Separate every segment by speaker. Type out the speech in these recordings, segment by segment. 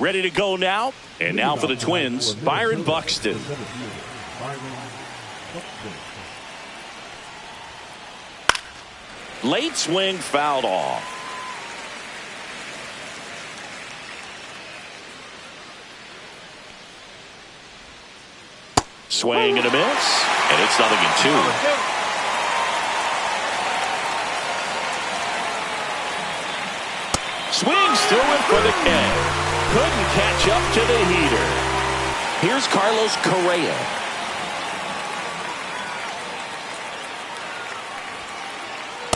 Speaker 1: Ready to go now. And now for the Twins, Byron Buxton. Late swing fouled off. Swing and a miss. And it's 0-2. Swings through it for the K. Couldn't catch up to the heater. Here's Carlos Correa.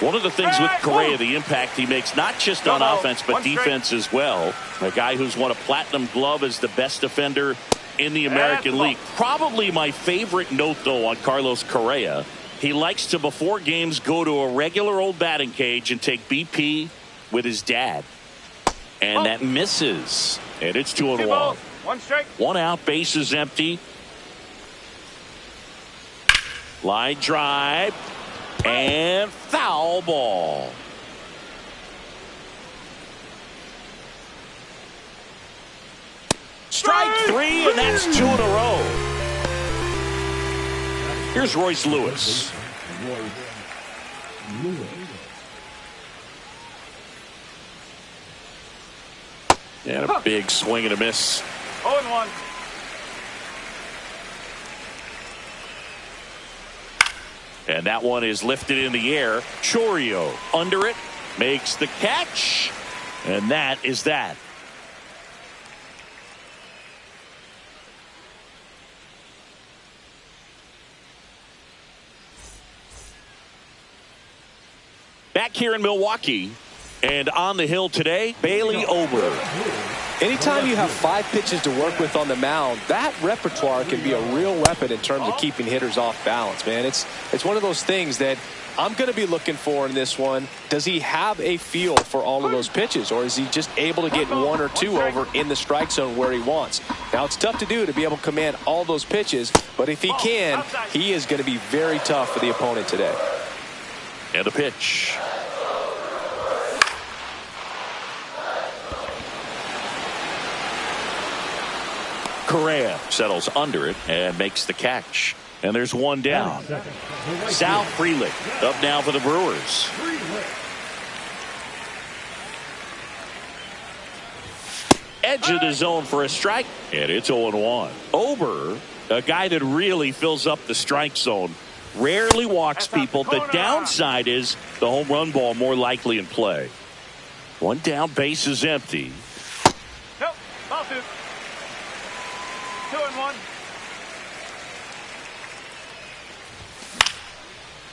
Speaker 1: One of the things with Correa, the impact he makes, not just on offense, but defense as well. A guy who's won a platinum glove as the best defender in the American League. Probably my favorite note, though, on Carlos Correa. He likes to, before games, go to a regular old batting cage and take BP with his dad. And that misses. And it's 2-1.
Speaker 2: 1 strike.
Speaker 1: 1 out, bases empty. Line drive. And foul ball. Strike 3, and that's 2 in a row. Here's Royce Lewis. And a big swing and a miss.
Speaker 2: 0-1.
Speaker 1: And that one is lifted in the air. Chourio under it, makes the catch, and that is that. Back here in Milwaukee, and on the hill today, Bailey Ober.
Speaker 3: Anytime you have 5 pitches to work with on the mound, that repertoire can be a real weapon in terms of keeping hitters off balance, man. It's one of those things that I'm going to be looking for in this one. Does he have a feel for all of those pitches, or is he just able to get 1 or 2 over in the strike zone where he wants? Now, it's tough to do, to be able to command all those pitches, but if he can, he is going to be very tough for the opponent today.
Speaker 1: And the pitch. Correa settles under it and makes the catch. And there's 1 down. Sal Frelick up now for the Brewers. Edge of the zone for a strike. And it's 0-1. Ober, a guy that really fills up the strike zone, rarely walks people. The downside is the home run ball more likely in play. 1 down, base is empty.
Speaker 2: Nope, ball 2. 2-1.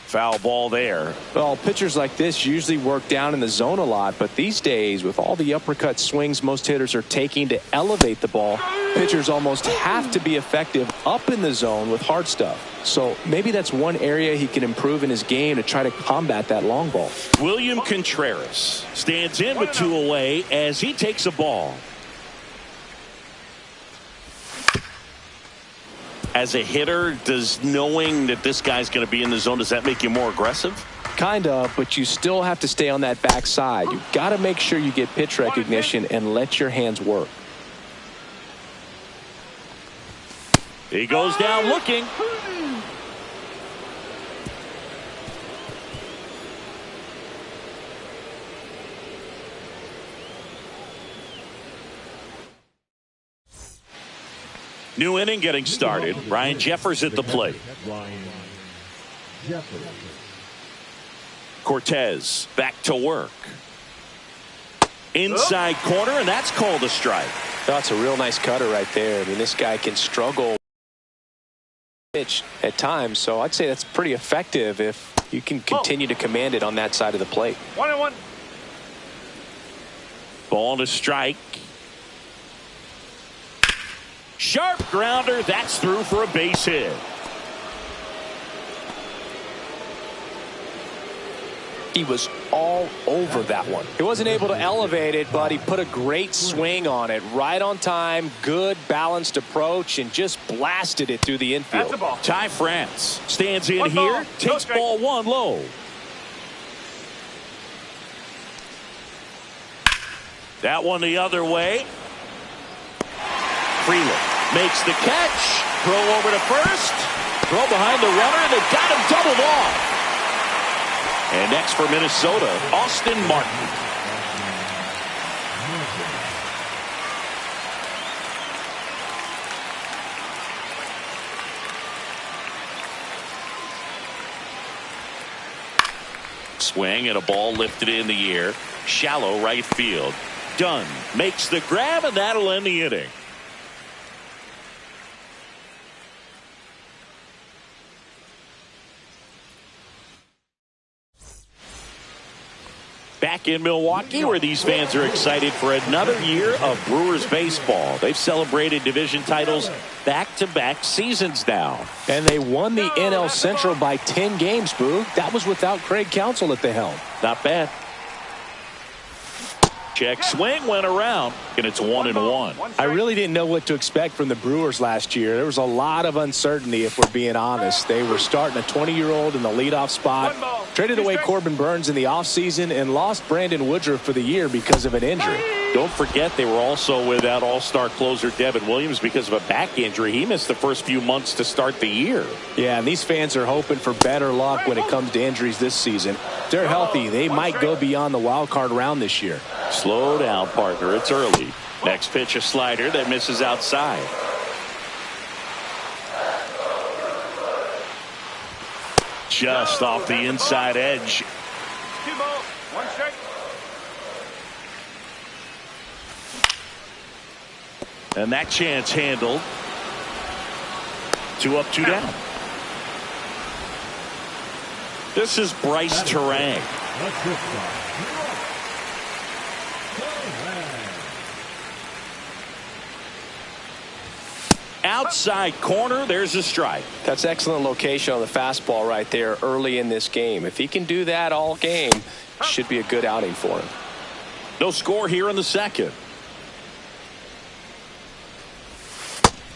Speaker 1: Foul ball there.
Speaker 3: Well, pitchers like this usually work down in the zone a lot, but these days, with all the uppercut swings most hitters are taking to elevate the ball, pitchers almost have to be effective up in the zone with hard stuff. So maybe that's one area he can improve in his game to try to combat that long ball.
Speaker 1: William Contreras stands in with 2 away as he takes a ball. As a hitter, does knowing that this guy's going to be in the zone, does that make you more aggressive?
Speaker 3: Kind of, but you still have to stay on that backside. You've got to make sure you get pitch recognition and let your hands work.
Speaker 1: He goes down looking. New inning getting started. Ryan Jeffers at the plate. Cortez back to work. Inside corner, and that's called a strike.
Speaker 3: That's a real nice cutter right there. I mean, this guy can struggle pitch at times, so I'd say that's pretty effective if you can continue to command it on that side of the plate.
Speaker 2: 1-1.
Speaker 1: Ball to strike. Sharp grounder, that's through for a base hit.
Speaker 3: He was all over that one. He wasn't able to elevate it, but he put a great swing on it. Right on time, good balanced approach, and just blasted it through the infield.
Speaker 1: Ty France stands in here, takes ball 1 low. That one the other way. Freeland makes the catch. Throw over to first. Throw behind the runner. They got him doubled off. And next for Minnesota, Austin Martin. Swing and a ball lifted in the air. Shallow right field. Dunn makes the grab, and that'll end the inning. Back in Milwaukee, where these fans are excited for another year of Brewers baseball. They've celebrated division titles back-to-back seasons now.
Speaker 3: And they won the NL Central by 10 games, Boo. That was without Craig Counsell at the helm.
Speaker 1: Not bad. Check swing went around, and it's 1-1.
Speaker 3: I really didn't know what to expect from the Brewers last year. There was a lot of uncertainty, if we're being honest. They were starting a 20-year-old in the leadoff spot, traded away Corbin Burns in the offseason, and lost Brandon Woodruff for the year because of an injury.
Speaker 1: Don't forget they were also without all-star closer Devin Williams because of a back injury. He missed the first few months to start the year.
Speaker 3: Yeah, and these fans are hoping for better luck when it comes to injuries this season. If they're healthy, they might go beyond the wild card round this year.
Speaker 1: Slow down, partner. It's early. Next pitch, a slider that misses outside. Just off the inside edge.
Speaker 2: 2 balls, 1 strike.
Speaker 1: And that chance handled. 2 up, 2 down. This is Bryce Terang. Outside corner, there's a strike.
Speaker 3: That's excellent location on the fastball right there early in this game. If he can do that all game, should be a good outing for him.
Speaker 1: No score here in the second.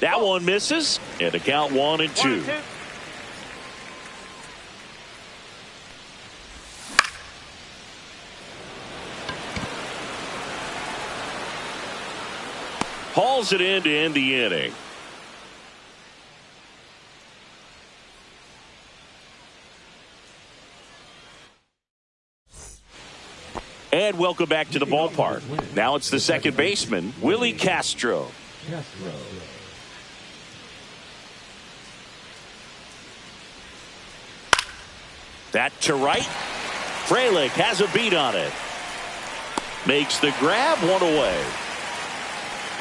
Speaker 1: That one misses, and the count 1-2.
Speaker 2: 1-2.
Speaker 1: Hauls it in to end the inning. And welcome back to the ballpark. Now it's the second baseman, Willie Castro. That to right. Frelick has a beat on it. Makes the grab, 1 away.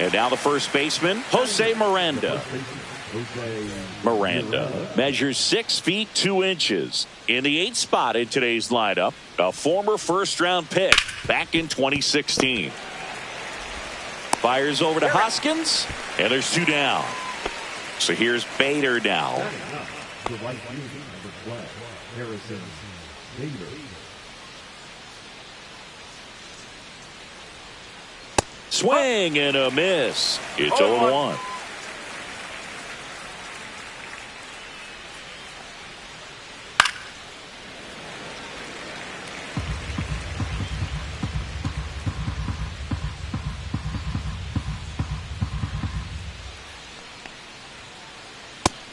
Speaker 1: And now the first baseman, Jose Miranda. Miranda measures 6 feet 2 inches. In the 8th spot in today's lineup, a former first-round pick back in 2016. Fires over to Hoskins, and there's 2 down. So here's Bader now. Swing and a miss. It's 0-1.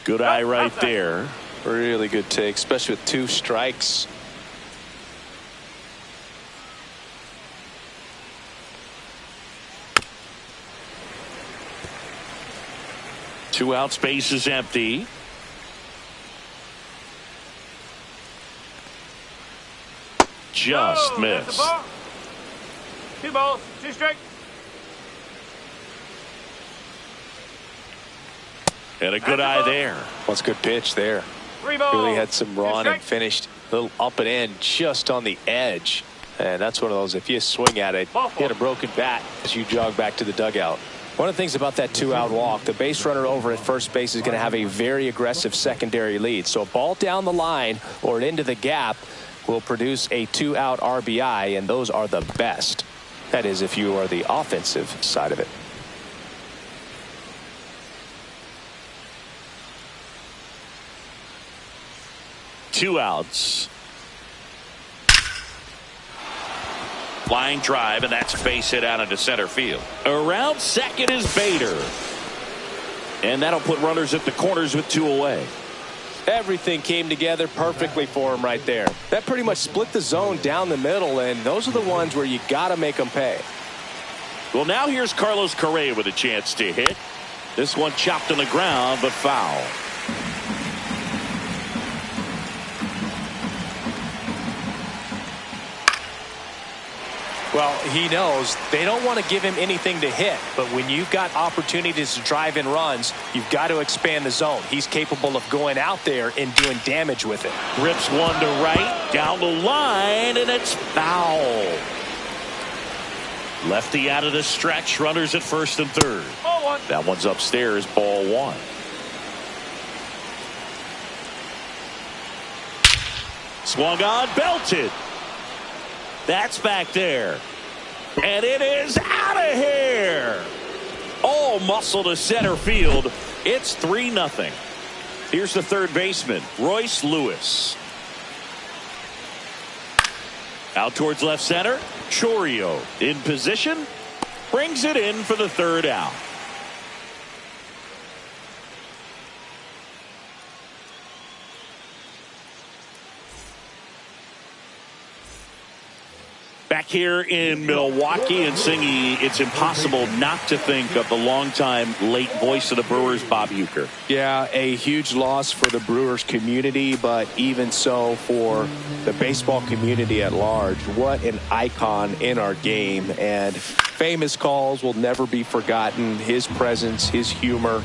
Speaker 1: Good eye right there.
Speaker 3: Really good take, especially with 2 strikes.
Speaker 1: Two out, space is empty. Just missed.
Speaker 2: 2 balls, 2 strikes.
Speaker 1: And a good eye there.
Speaker 3: What's a good pitch there.
Speaker 2: 3 balls.
Speaker 3: Really had some run and finished a little up and in just on the edge. And that's one of those, if you swing at it, you hit a broken bat as you jog back to the dugout. One of the things about that 2-out walk, the base runner over at first base is going to have a very aggressive secondary lead. So a ball down the line or into the gap will produce a 2-out RBI, and those are the best. That is, if you are the offensive side of it.
Speaker 1: Two outs. Flying drive, and that's a base hit out into center field. Around second is Bader. And that'll put runners at the corners with 2 away.
Speaker 3: Everything came together perfectly for him right there. That pretty much split the zone down the middle, and those are the ones where you got to make them pay.
Speaker 1: Well, now here's Carlos Correa with a chance to hit. This one chopped on the ground, but foul.
Speaker 3: Well, he knows they don't want to give him anything to hit, but when you've got opportunities to drive in runs, you've got to expand the zone. He's capable of going out there and doing damage with it.
Speaker 1: Rips one to right, down the line, and it's foul. Lefty out of the stretch, runners at first and third.
Speaker 2: Ball 1.
Speaker 1: That one's upstairs, ball 1. Swung on, belted. That's back there. And it is out of here. All muscle to center field. It's 3-0. Here's the third baseman, Royce Lewis. Out towards left center. Chourio in position. Brings it in for the third out. Back here in Milwaukee, and Singy, it's impossible not to think of the longtime late voice of the Brewers, Bob Uecker.
Speaker 3: Yeah, a huge loss for the Brewers community, but even so for the baseball community at large. What an icon in our game, and famous calls will never be forgotten. His presence, his humor,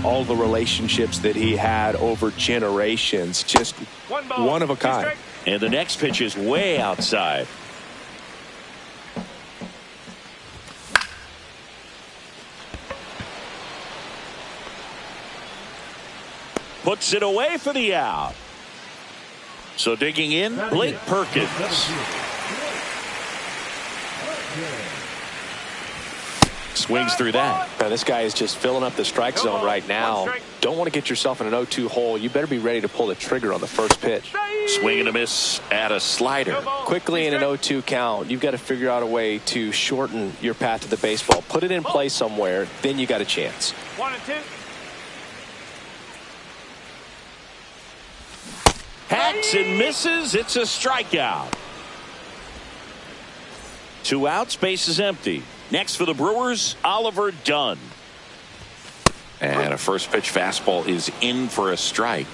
Speaker 3: all the relationships that he had over generations, just one of a kind.
Speaker 1: And the next pitch is way outside. Puts it away for the out. So digging in, Blake Perkins. Swings through that.
Speaker 3: Now, this guy is just filling up the strike zone right now. Don't want to get yourself in an 0-2 hole. You better be ready to pull the trigger on the first pitch.
Speaker 1: Swing and a miss at a slider.
Speaker 3: Quickly in an 0-2 count, you've got to figure out a way to shorten your path to the baseball. Put it in play somewhere, then you got a chance.
Speaker 2: 1 and 2.
Speaker 1: Hacks and misses. It's a strikeout. 2 outs, base is empty. Next for the Brewers, Oliver Dunn. And a first pitch fastball is in for a strike.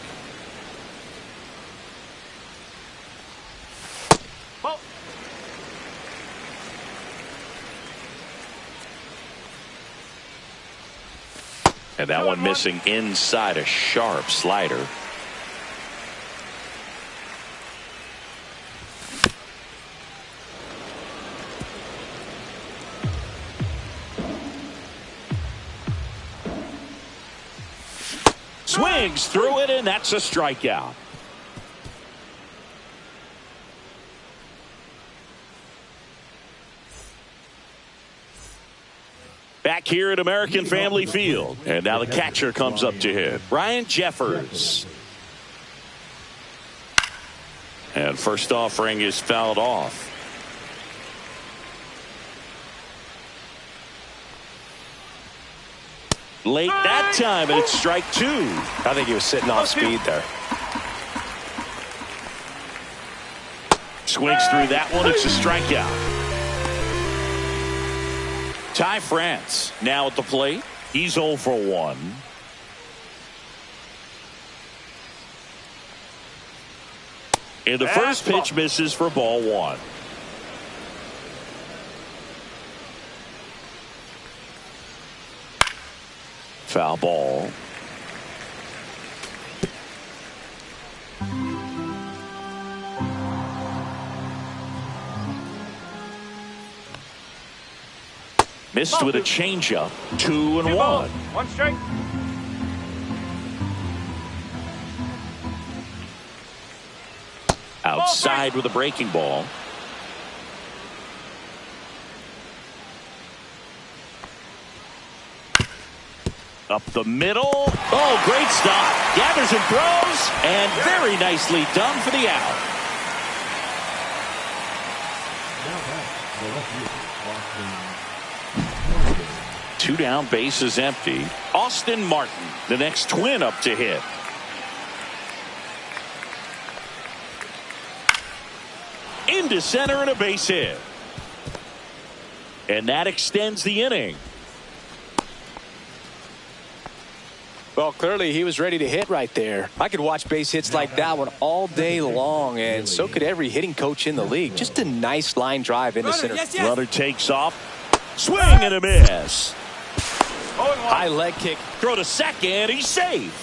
Speaker 2: Ball.
Speaker 1: And that one missing inside, a sharp slider. Swings through it, and that's a strikeout. Back here at American Family Field. And now the catcher comes up to hit. Ryan Jeffers. And first offering is fouled off. Late that time, and it's strike 2.
Speaker 3: I think he was sitting off speed there.
Speaker 1: Swings through that one. It's a strikeout. Ty France now at the plate. He's 0 for 1. And the first pitch misses for ball 1. Foul ball. Missed with a changeup. 2-1.
Speaker 2: 1 strike.
Speaker 1: Outside with a breaking ball. Up the middle. Oh, great stop. Gathers and throws, and very nicely done for the out. 2 down, bases empty. Austin Martin, the next Twin up to hit. Into center and a base hit. And that extends the inning.
Speaker 3: Well, clearly he was ready to hit right there. I could watch base hits like that one all day long, and so could every hitting coach in the league. Just a nice line drive into center.
Speaker 1: Runner takes off. Swing and a miss.
Speaker 3: High leg kick.
Speaker 1: Throw to second. He's safe.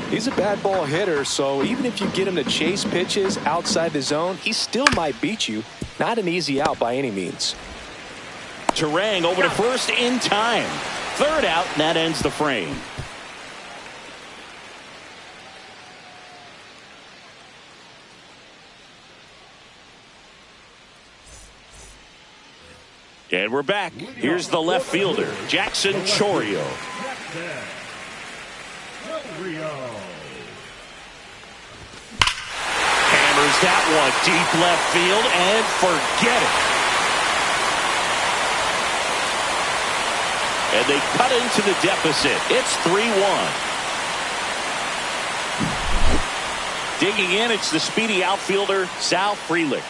Speaker 3: He's a bad ball hitter, so even if you get him to chase pitches outside the zone, he still might beat you. Not an easy out by any means.
Speaker 1: Terang over to first in time. Third out, and that ends the frame. And we're back. Here's the left fielder, Jackson Chourio. Hammers that one deep left field and forget it. And they cut into the deficit. It's 3-1. Digging in, it's the speedy outfielder, Sal Frelick.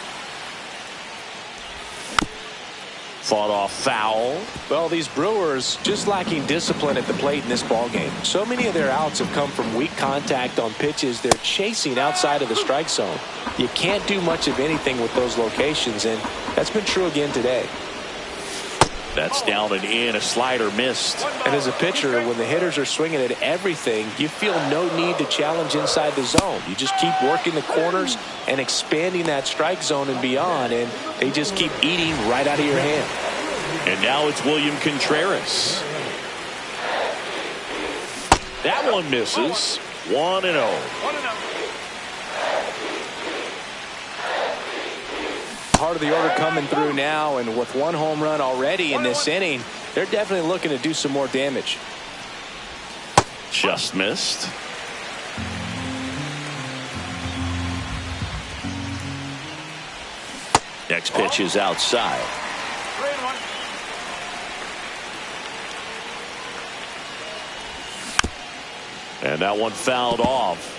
Speaker 1: Fought off foul.
Speaker 3: Well, these Brewers just lacking discipline at the plate in this ballgame. So many of their outs have come from weak contact on pitches they're chasing outside of the strike zone. You can't do much of anything with those locations, and that's been true again today.
Speaker 1: That's down and in, a slider missed.
Speaker 3: And as a pitcher, when the hitters are swinging at everything, you feel no need to challenge inside the zone. You just keep working the corners and expanding that strike zone and beyond, and they just keep eating right out of your hand.
Speaker 1: And now it's William Contreras. That one misses. 1-0.
Speaker 3: Part of the order coming through now, and with one home run already in this inning, they're definitely looking to do some more damage.
Speaker 1: Just missed. Next pitch is outside.
Speaker 2: 3-1.
Speaker 1: And that one fouled off.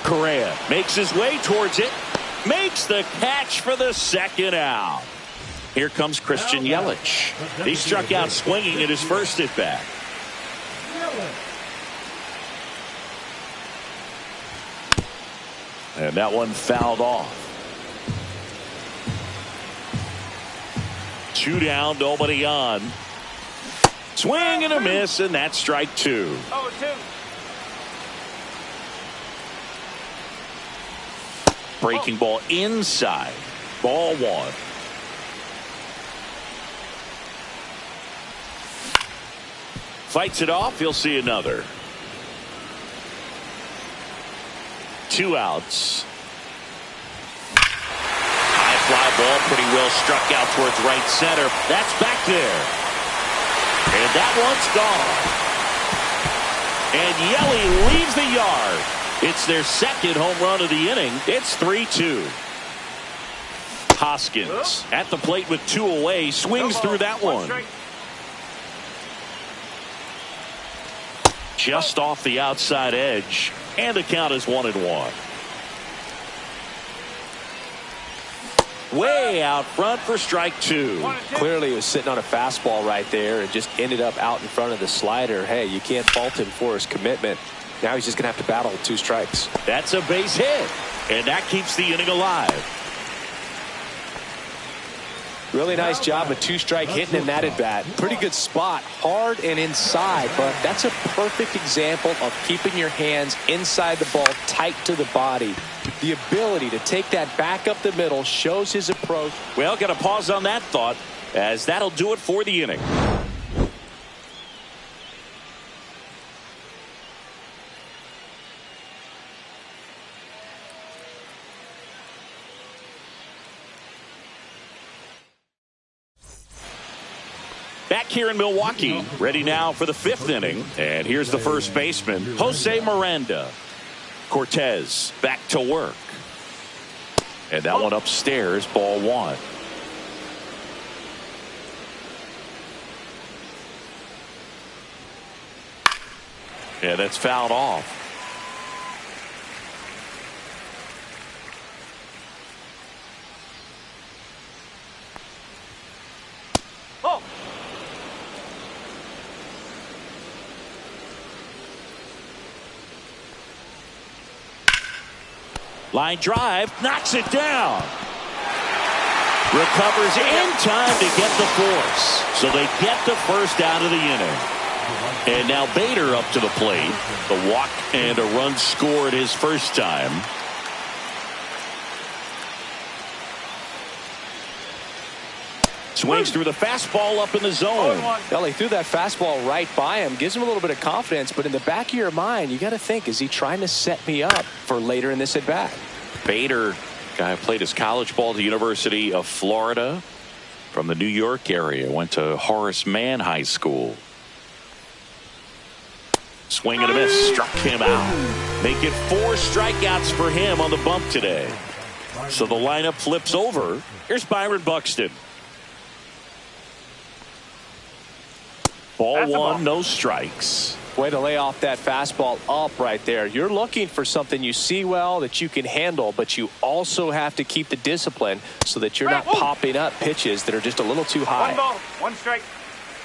Speaker 1: Correa makes his way towards it, makes the catch for the second out. Here comes Christian Yelich. He struck out swinging at his first at bat. And that one fouled off. 2 down, nobody on. Swing and a miss, and that's strike 2.
Speaker 2: 0-2.
Speaker 1: Breaking ball inside. Ball 1. Fights it off. He'll see another. 2 outs. High fly ball, pretty well struck out towards right center. That's back there. And that one's gone. And Yelly leaves the yard. It's their second home run of the inning. It's 3-2. Hoskins at the plate with 2 away. Swings through that one. Just off the outside edge. And the count is 1-1. Way out front for strike 2.
Speaker 3: Clearly he was sitting on a fastball right there and just ended up out in front of the slider. Hey, you can't fault him for his commitment. Now he's just going to have to battle with 2 strikes.
Speaker 1: That's a base hit. And that keeps the inning alive.
Speaker 3: Really nice job of 2-strike hitting in that at bat. Pretty good spot. Hard and inside, but that's a perfect example of keeping your hands inside the ball, tight to the body. The ability to take that back up the middle shows his approach.
Speaker 1: Well, got to pause on that thought, as that'll do it for the inning. Back here in Milwaukee, ready now for the 5th inning. And here's the first baseman, Jose Miranda. Cortez back to work. And that one upstairs, ball one. And that's fouled off.
Speaker 2: Oh.
Speaker 1: Line drive, knocks it down. Recovers in time to get the force. So they get the first out of the inning. And now Bader up to the plate. The walk and a run scored his first time. Swings through the fastball up in the zone.
Speaker 3: Well, he threw that fastball right by him. Gives him a little bit of confidence. But in the back of your mind, you got to think, is he trying to set me up for later in this at bat?
Speaker 1: Bader, guy who played his college ball at the University of Florida from the New York area. Went to Horace Mann High School. Swing and a miss. Struck him out. Make it 4 strikeouts for him on the bump today. So the lineup flips over. Here's Byron Buxton. Ball one, no strikes.
Speaker 3: Way to lay off that fastball up right there. You're looking for something you see well that you can handle, but you also have to keep the discipline so that you're not popping up pitches that are just a little too high.
Speaker 2: 1 ball, 1 strike.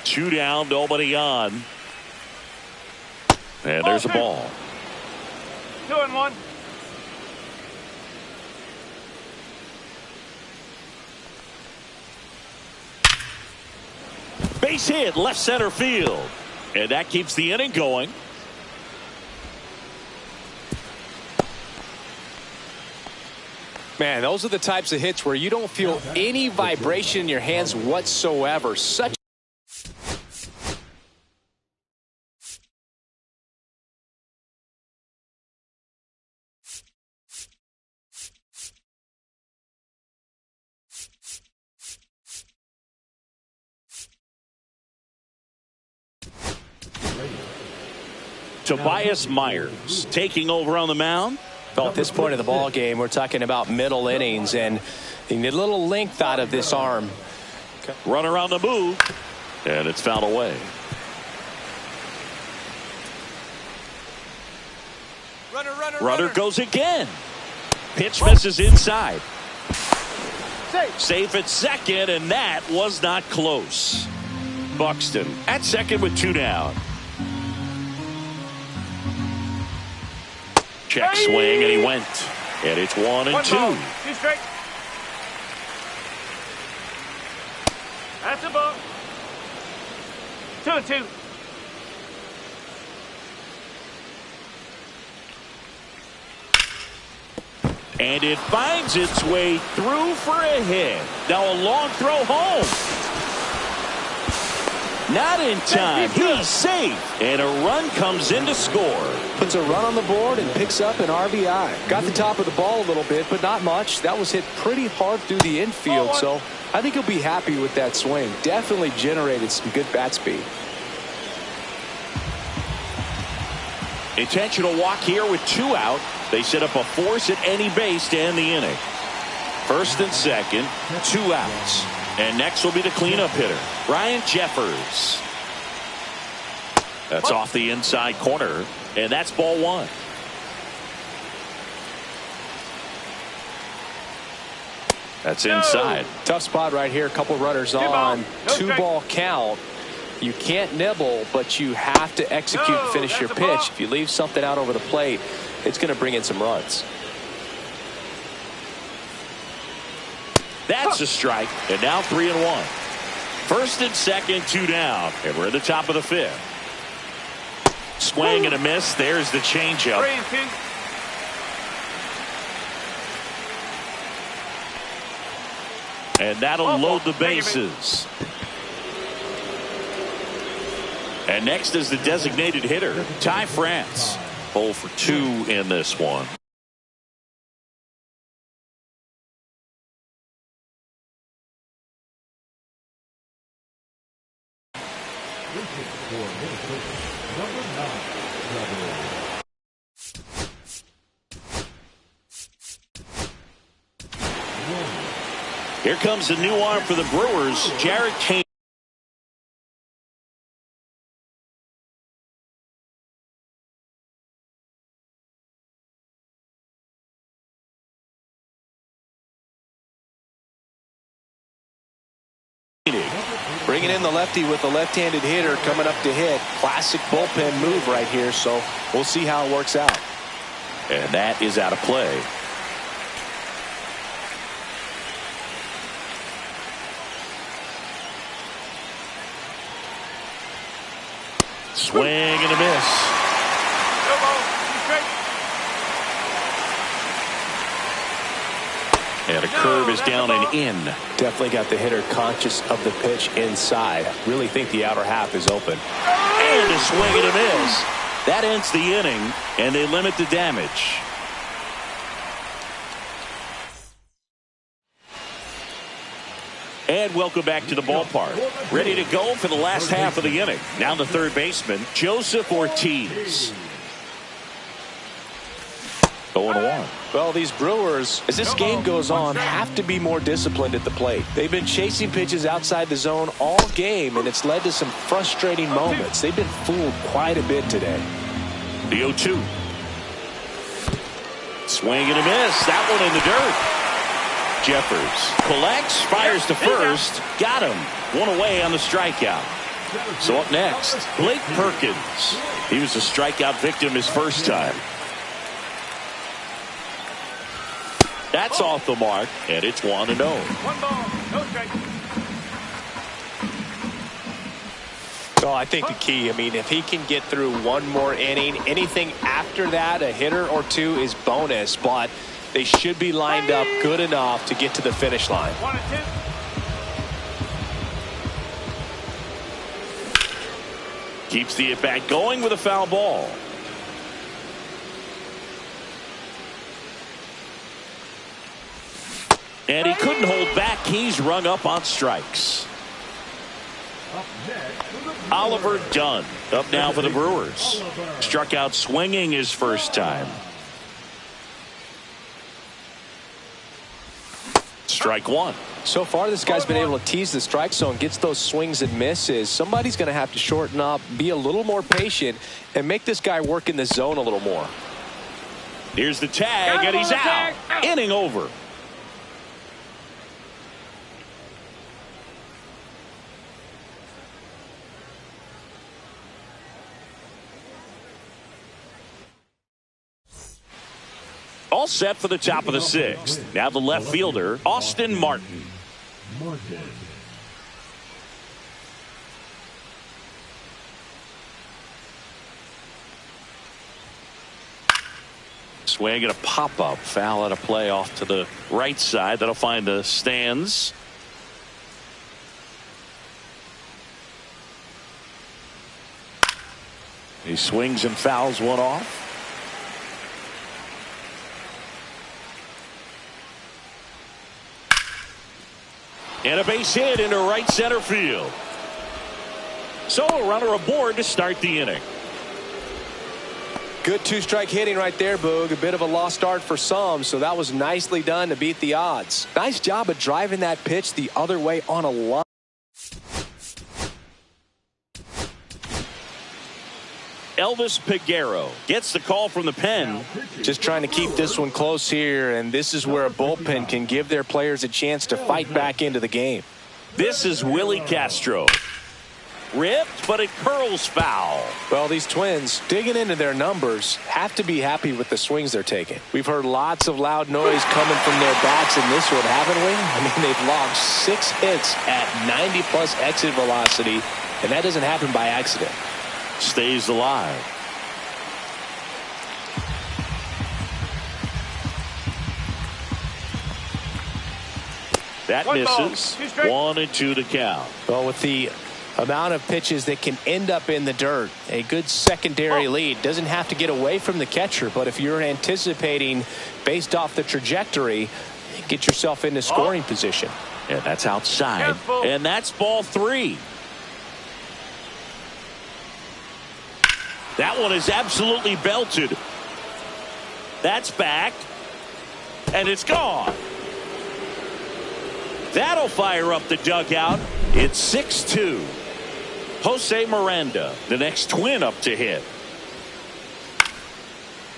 Speaker 1: 2 down, nobody on. And there's a ball.
Speaker 2: 2-1.
Speaker 1: Base hit, left center field. And that keeps the inning going.
Speaker 3: Man, those are the types of hits where you don't feel any vibration in your hands whatsoever. Such
Speaker 1: Tobias Myers taking over on the mound.
Speaker 3: Well, at this point in the ball game, we're talking about middle innings, and you need a little length out of this arm.
Speaker 1: Runner on the move, and it's fouled away. Runner goes again. Pitch misses inside. Safe at second, and that was not close. Buxton at second with 2 down. Check swing, and he went. And it's 1-2.
Speaker 2: 2 straight. That's a ball. 2-2.
Speaker 1: And it finds its way through for a hit. Now a long throw home. Not in time. He's safe. And a run comes in to score.
Speaker 3: Puts a run on the board and picks up an RBI. Got the top of the ball a little bit, but not much. That was hit pretty hard through the infield, so I think he'll be happy with that swing. Definitely generated some good bat speed.
Speaker 1: Intentional walk here with 2 out. They set up a force at any base to end the inning. First and second, 2 outs. And next will be the cleanup hitter, Ryan Jeffers. That's off the inside corner, and that's ball 1. That's inside.
Speaker 3: Tough spot right here. A couple runners on. 2-ball count. You can't nibble, but you have to execute and finish your pitch. If you leave something out over the plate, it's going to bring in some runs.
Speaker 1: That's a strike, and now 3-1. First and second, 2 down, and we're at the top of the 5th. Swing and a miss. There's the changeup.
Speaker 2: 3-2.
Speaker 1: And that'll load the bases. And next is the designated hitter, Ty France. 0 for 2 in this one. Here comes the new arm for the Brewers, Jared Kane.
Speaker 3: Bringing in the lefty with the left-handed hitter coming up to hit. Classic bullpen move right here, so we'll see how it works out.
Speaker 1: And that is out of play. Swing and a miss. And a curve is down and in.
Speaker 3: Definitely got the hitter conscious of the pitch inside. Really think the outer half is open.
Speaker 1: And a swing and a miss. That ends the inning, and they limit the damage. And welcome back to the ballpark. Ready to go for the last half of the inning. Now the third baseman, Joseph Ortiz. 0-1.
Speaker 3: Well, these Brewers, as this game goes on, have to be more disciplined at the plate. They've been chasing pitches outside the zone all game, and it's led to some frustrating moments. They've been fooled quite a bit today.
Speaker 1: The 0-2. Swing and a miss. That one in the dirt. Jeffers collects, fires to first. Got him. One away on the strikeout. So up next, Blake Perkins. He was a strikeout victim his first time. That's off the mark, and it's 1-0.
Speaker 2: 1 ball, no strike.
Speaker 3: So I think the key, I mean, if he can get through one more inning, anything after that, a hitter or two is bonus, but they should be lined up good enough to get to the finish line.
Speaker 2: 1 and 2.
Speaker 1: Keeps the at-bat going with a foul ball. And he couldn't hold back. He's rung up on strikes. Oliver Dunn up now for the Brewers. Struck out swinging his first time. Strike one.
Speaker 3: So far, this guy's been able to tease the strike zone, gets those swings and misses. Somebody's going to have to shorten up, be a little more patient, and make this guy work in the zone a little more.
Speaker 1: Here's the tag, and he's out. Inning over. All set for the top of the sixth. Now the left fielder, Austin Martin. Swing and a pop-up. Foul out of play off to the right side. That'll find the stands. He swings and fouls one off. And a base hit into right center field. So a runner aboard to start the inning.
Speaker 3: Good two-strike hitting right there, Boog. A bit of a lost start for some, so that was nicely done to beat the odds. Nice job of driving that pitch the other way on a line.
Speaker 1: Elvis Peguero gets the call from the pen.
Speaker 3: Just trying to keep this one close here, and this is where a bullpen can give their players a chance to fight back into the game.
Speaker 1: This is Willie Castro. Ripped, but it curls foul.
Speaker 3: Well, these Twins, digging into their numbers, have to be happy with the swings they're taking. We've heard lots of loud noise coming from their bats in this one, haven't we? I mean, they've logged 6 hits at 90-plus exit velocity, and that doesn't happen by accident.
Speaker 1: Stays alive. That misses. 1-2 to count.
Speaker 3: Well, with the amount of pitches that can end up in the dirt, a good secondary lead. Doesn't have to get away from the catcher, but if you're anticipating based off the trajectory, get yourself into scoring position.
Speaker 1: And that's outside. And that's ball 3. That one is absolutely belted. That's back. And it's gone. That'll fire up the dugout. It's 6-2. Jose Miranda, the next twin up to hit.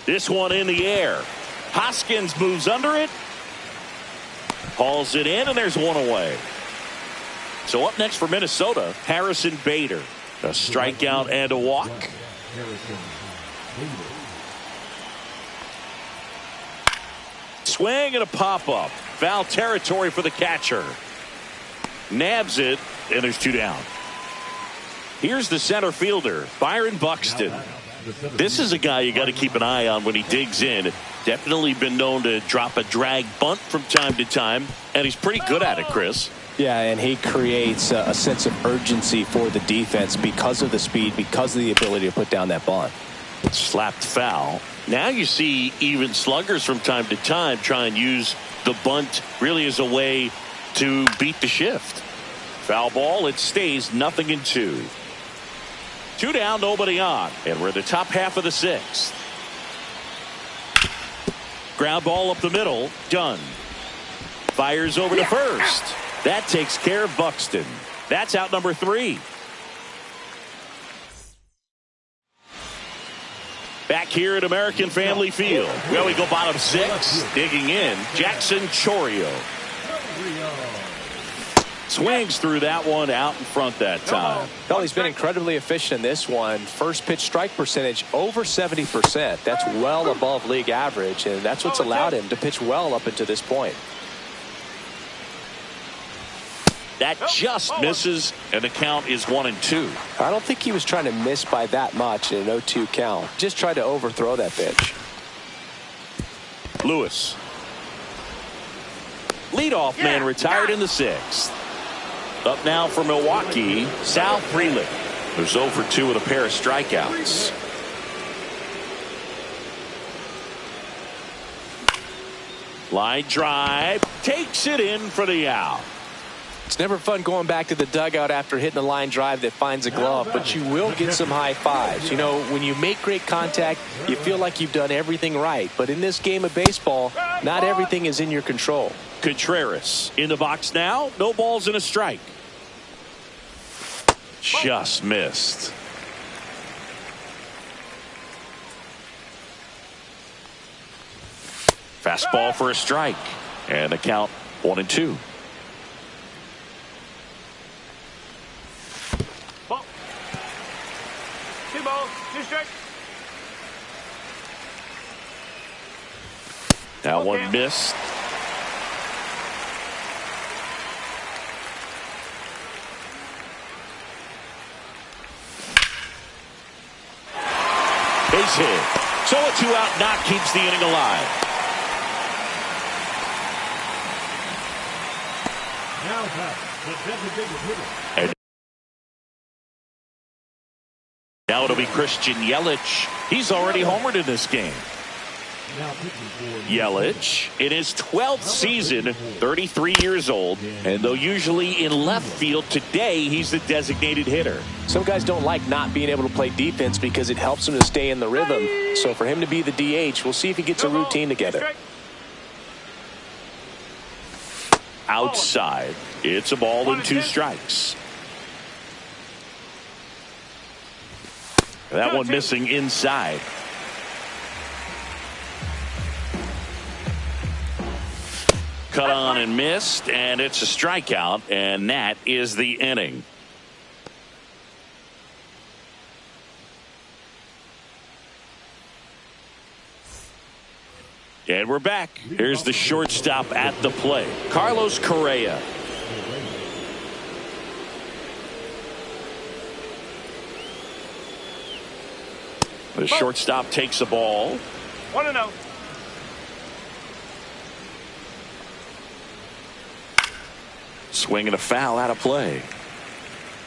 Speaker 1: This one in the air. Hoskins moves under it. Hauls it in, and there's one away. So up next for Minnesota, Harrison Bader. A strikeout and a walk. Swing and a pop-up. Foul territory for the catcher. Nabs it, and there's two down. Here's the center fielder, Byron Buxton. This is a guy you got to keep an eye on when he digs in. Definitely been known to drop a drag bunt from time to time, and he's pretty good at it, Chris.
Speaker 3: Yeah, and he creates a sense of urgency for the defense because of the speed, because of the ability to put down that bunt.
Speaker 1: Slapped foul. Now you see even sluggers from time to time try and use the bunt really as a way to beat the shift. Foul ball, it stays 0-2. Two down, nobody on, and we're in the top half of the sixth. Ground ball up the middle, done. Fires over to first. That takes care of Buxton. That's out number 3. Back here at American Family Field. Well, we go bottom 6. Digging in, Jackson Chourio. Swings through that one, out in front that time.
Speaker 3: Well, he's been incredibly efficient in this one. First pitch strike percentage over 70%. That's well above league average, and that's what's allowed him to pitch well up until this point.
Speaker 1: That just misses, and the count is 1-2.
Speaker 3: I don't think he was trying to miss by that much in an 0-2 count. Just tried to overthrow that pitch.
Speaker 1: Lewis. Leadoff man retired in the 6th. Up now for Milwaukee, Sal Frelick, who's 0 for 2 with a pair of strikeouts. Line drive, takes it in for the out.
Speaker 3: It's never fun going back to the dugout after hitting a line drive that finds a glove, but you will get some high fives. You know, when you make great contact, you feel like you've done everything right. But in this game of baseball, not everything is in your control.
Speaker 1: Contreras in the box now. No balls and a strike. Just missed. Fastball for a strike. And the count 1-2.
Speaker 2: Ball. 2 balls, 2 strikes.
Speaker 1: That one missed. Base hit. So a 2-out knock keeps the inning alive. And now it'll be Christian Yelich. He's already homered in this game. Yelich in his 12th season, 33 years old, and though usually in left field, today he's the designated hitter.
Speaker 3: Some guys don't like not being able to play defense because it helps them to stay in the rhythm. So for him to be the DH, we'll see if he gets a routine together.
Speaker 1: Outside, it's a ball and 2 strikes. That one missing inside. Cut on and missed, and it's a strikeout, and that is the inning. And we're back. Here's the shortstop at the plate, Carlos Correa. The shortstop takes a ball.
Speaker 2: 1-0.
Speaker 1: Swing and a foul out of play.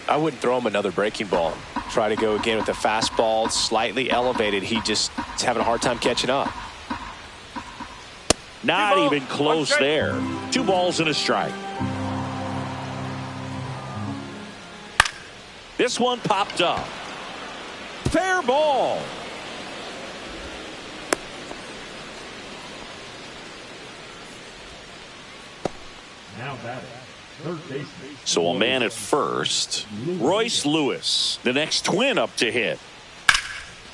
Speaker 3: I wouldn't throw him another breaking ball. Try to go again with the fastball, slightly elevated. He just is having a hard time catching up.
Speaker 1: Not even close there. 2 balls and a strike. This one popped up. Fair ball.
Speaker 4: Now batting,
Speaker 1: So a man at first. Royce Lewis, the next twin up to hit.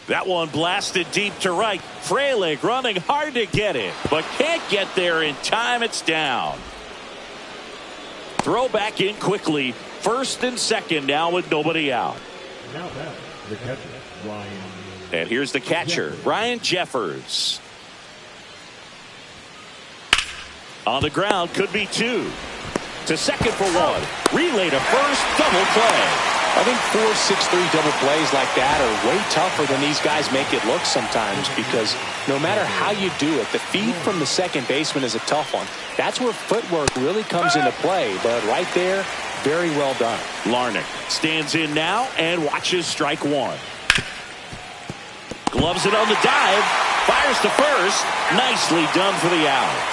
Speaker 1: That one blasted deep to right. Frelick running hard to get it, but can't get there in time. It's down. Throw back in quickly. First and second now with nobody out.
Speaker 4: Now back, the catcher, Ryan.
Speaker 1: And here's the catcher, Ryan Jeffers. On the ground, could be two. To second for one. Relay to first, double play.
Speaker 3: I think 4-6-3 double plays like that are way tougher than these guys make it look sometimes, because no matter how you do it, the feed from the second baseman is a tough one. That's where footwork really comes into play, but right there, very well done.
Speaker 1: Larnach stands in now and watches strike one. Gloves it on the dive. Fires to first. Nicely done for the out.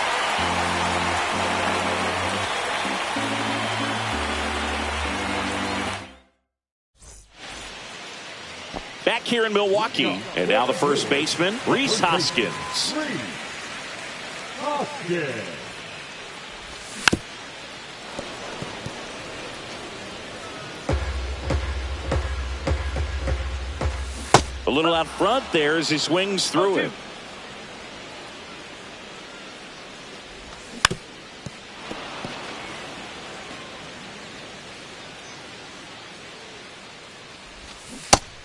Speaker 1: Back here in Milwaukee. And now the first baseman, Rhys Hoskins. A little out front there as he swings through it.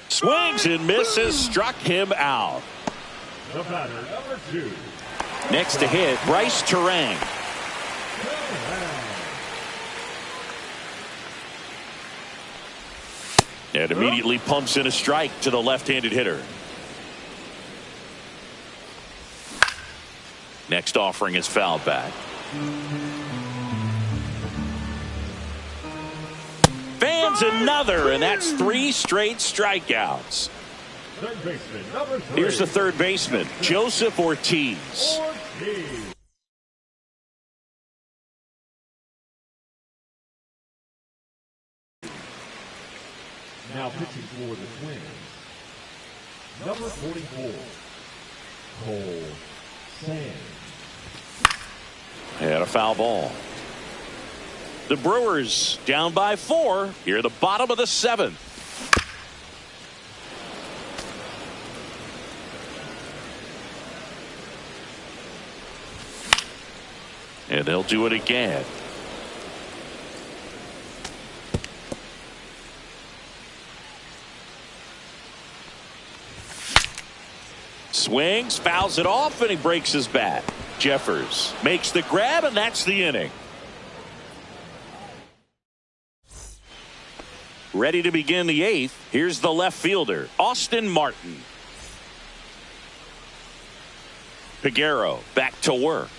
Speaker 1: Swings and misses, struck him out.
Speaker 4: The batter, number 2.
Speaker 1: Next to hit, Bryce Turang. And immediately pumps in a strike to the left-handed hitter. Next offering is fouled back. Fans another, and that's 3 straight strikeouts.
Speaker 4: Third baseman, number 3.
Speaker 1: Here's the third baseman, Joseph Ortiz.
Speaker 4: Now pitching for the Twins, number 44, Cole Sands.
Speaker 1: And a foul ball. The Brewers down by 4 here at the bottom of the 7th. And they'll do it again. Swings, fouls it off, and he breaks his bat. Jeffers makes the grab, and that's the inning. Ready to begin the 8th. Here's the left fielder, Austin Martin. Peguero back to work.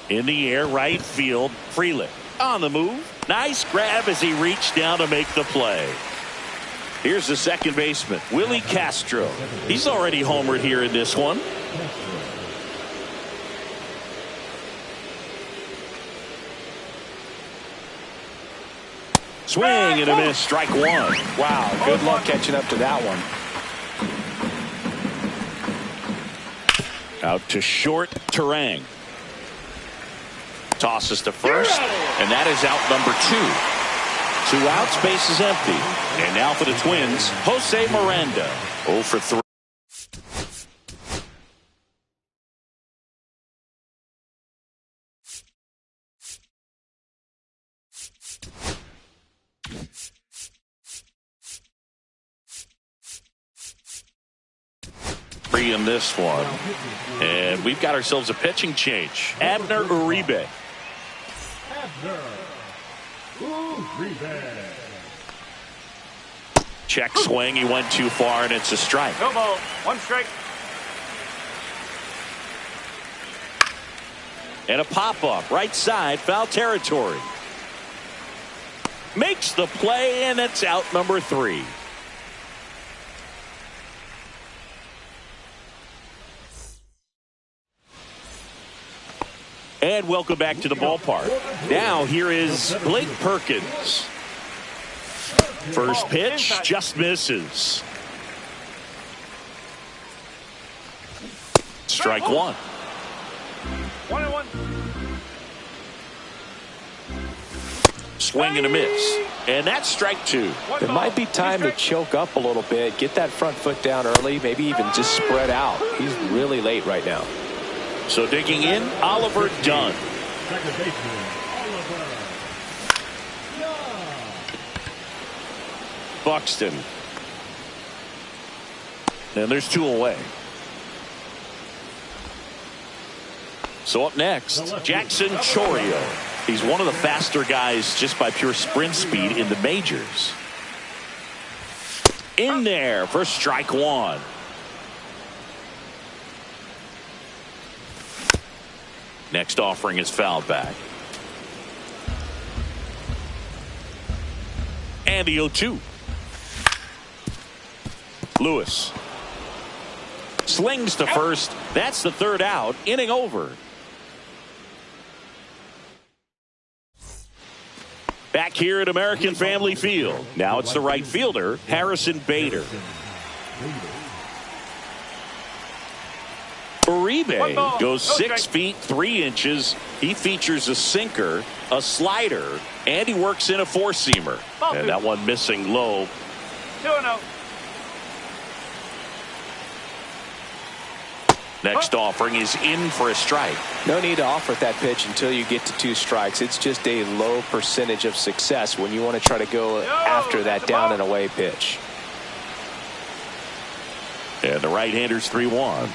Speaker 1: In the air, right field, Frelick on the move. Nice grab as he reached down to make the play. Here's the second baseman, Willie Castro. He's already homered here in this one. Swing and a miss, strike one.
Speaker 3: Wow, good luck catching up to that one.
Speaker 1: Out to short, Turang. Tosses to first, and that is out number 2. 2 outs, base is empty. And now for the Twins, Jose Miranda. 0 for 3. In this one, and we've got ourselves a pitching change. Abner Uribe. Check swing, he went too far, and it's a strike.
Speaker 2: No ball, 1 strike.
Speaker 1: And a pop-up, right side, foul territory. Makes the play, and it's out number 3. And welcome back to the ballpark. Now here is Blake Perkins. First pitch just misses. Strike 1.
Speaker 2: 1-1.
Speaker 1: swing and a miss. And that's strike two.
Speaker 3: It might be time to choke up a little bit, get that front foot down early, maybe even just spread out. He's really late right now.
Speaker 1: So digging in, Oliver Dunn.
Speaker 4: Second baseman, Oliver Dunn.
Speaker 1: Buxton. And there's two away. So up next, Jackson Chourio. He's one of the faster guys just by pure sprint speed in the majors. In there for strike one. Next offering is fouled back. And the 0-2. Lewis slings to first. That's the third out. Inning over. Back here at American Family Field. Now it's the right fielder, Harrison Bader. Uribe goes 6 feet 3 inches. He features a sinker, a slider, and he works in a four-seamer. And that one missing low.
Speaker 2: 2-0.
Speaker 1: Next offering is in for a strike.
Speaker 3: No need to offer that pitch until you get to 2 strikes. It's just a low percentage of success when you want to try to go after that down and away pitch.
Speaker 1: And the right-hander's 3-1.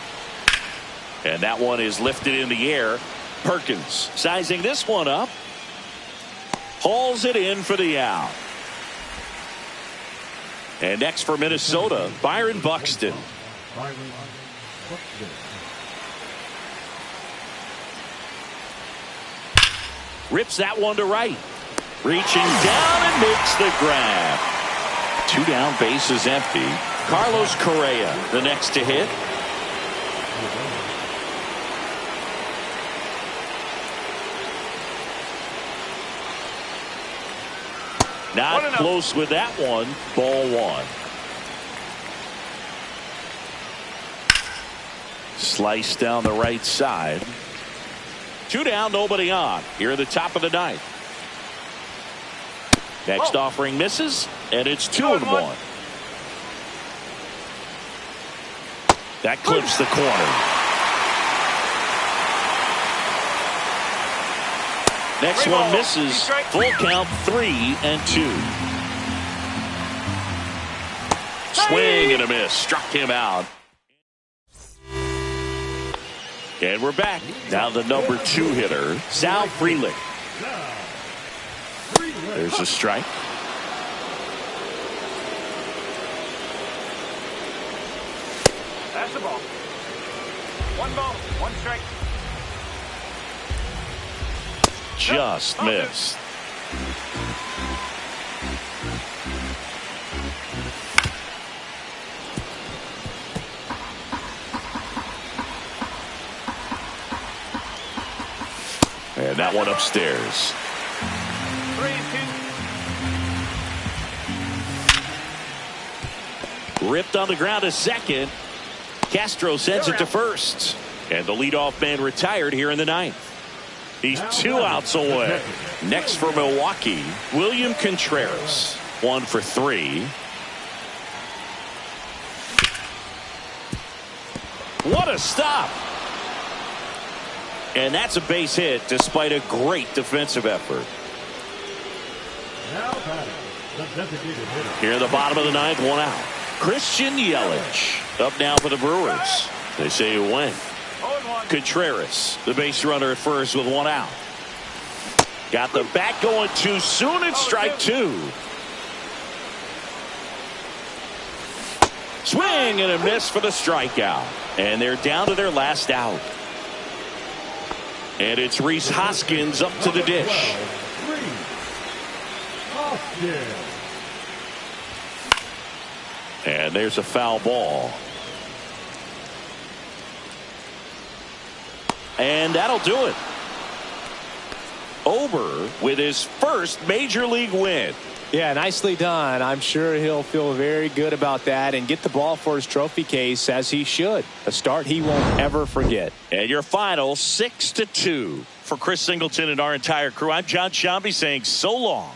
Speaker 1: And that one is lifted in the air. Perkins sizing this one up. Hauls it in for the out. And next for Minnesota, Byron Buxton.
Speaker 4: Byron Buxton.
Speaker 1: Rips that one to right. Reaching down and makes the grab. 2 down, bases empty. Carlos Correa, the next to hit. Not close with that one. Ball 1. Slice down the right side. 2 down, nobody on. Here at the top of the 9th. Next offering misses, and it's 2-1. That clips the corner. Next one misses. Full count, 3-2. Swing and a miss. Struck him out. And we're back. Now the number 2 hitter, Sal Frelick. There's a strike.
Speaker 2: That's the ball. 1 ball, 1 strike.
Speaker 1: Just missed. And that one upstairs.
Speaker 2: 3-2.
Speaker 1: Ripped on the ground to second. Castro sends it to first. And the leadoff man retired here in the 9th. He's 2 outs away. Next for Milwaukee, William Contreras. 1 for 3. What a stop. And that's a base hit despite a great defensive effort.
Speaker 4: Now batting, the designated hitter.
Speaker 1: Here in the bottom of the 9th, 1 out. Christian Yelich up now for the Brewers. They say a win.
Speaker 2: 0-1.
Speaker 1: Contreras, the base runner at first with 1 out. Got the bat going too soon. It's strike 2. Swing and a miss for the strikeout. And they're down to their last out. And it's Rhys Hoskins up to the dish. And there's a foul ball. And that'll do it. Ober with his first major league win.
Speaker 3: Yeah, nicely done. I'm sure he'll feel very good about that and get the ball for his trophy case, as he should. A start he won't ever forget.
Speaker 1: And your final 6-2. For Chris Singleton and our entire crew, I'm John Shambi saying so long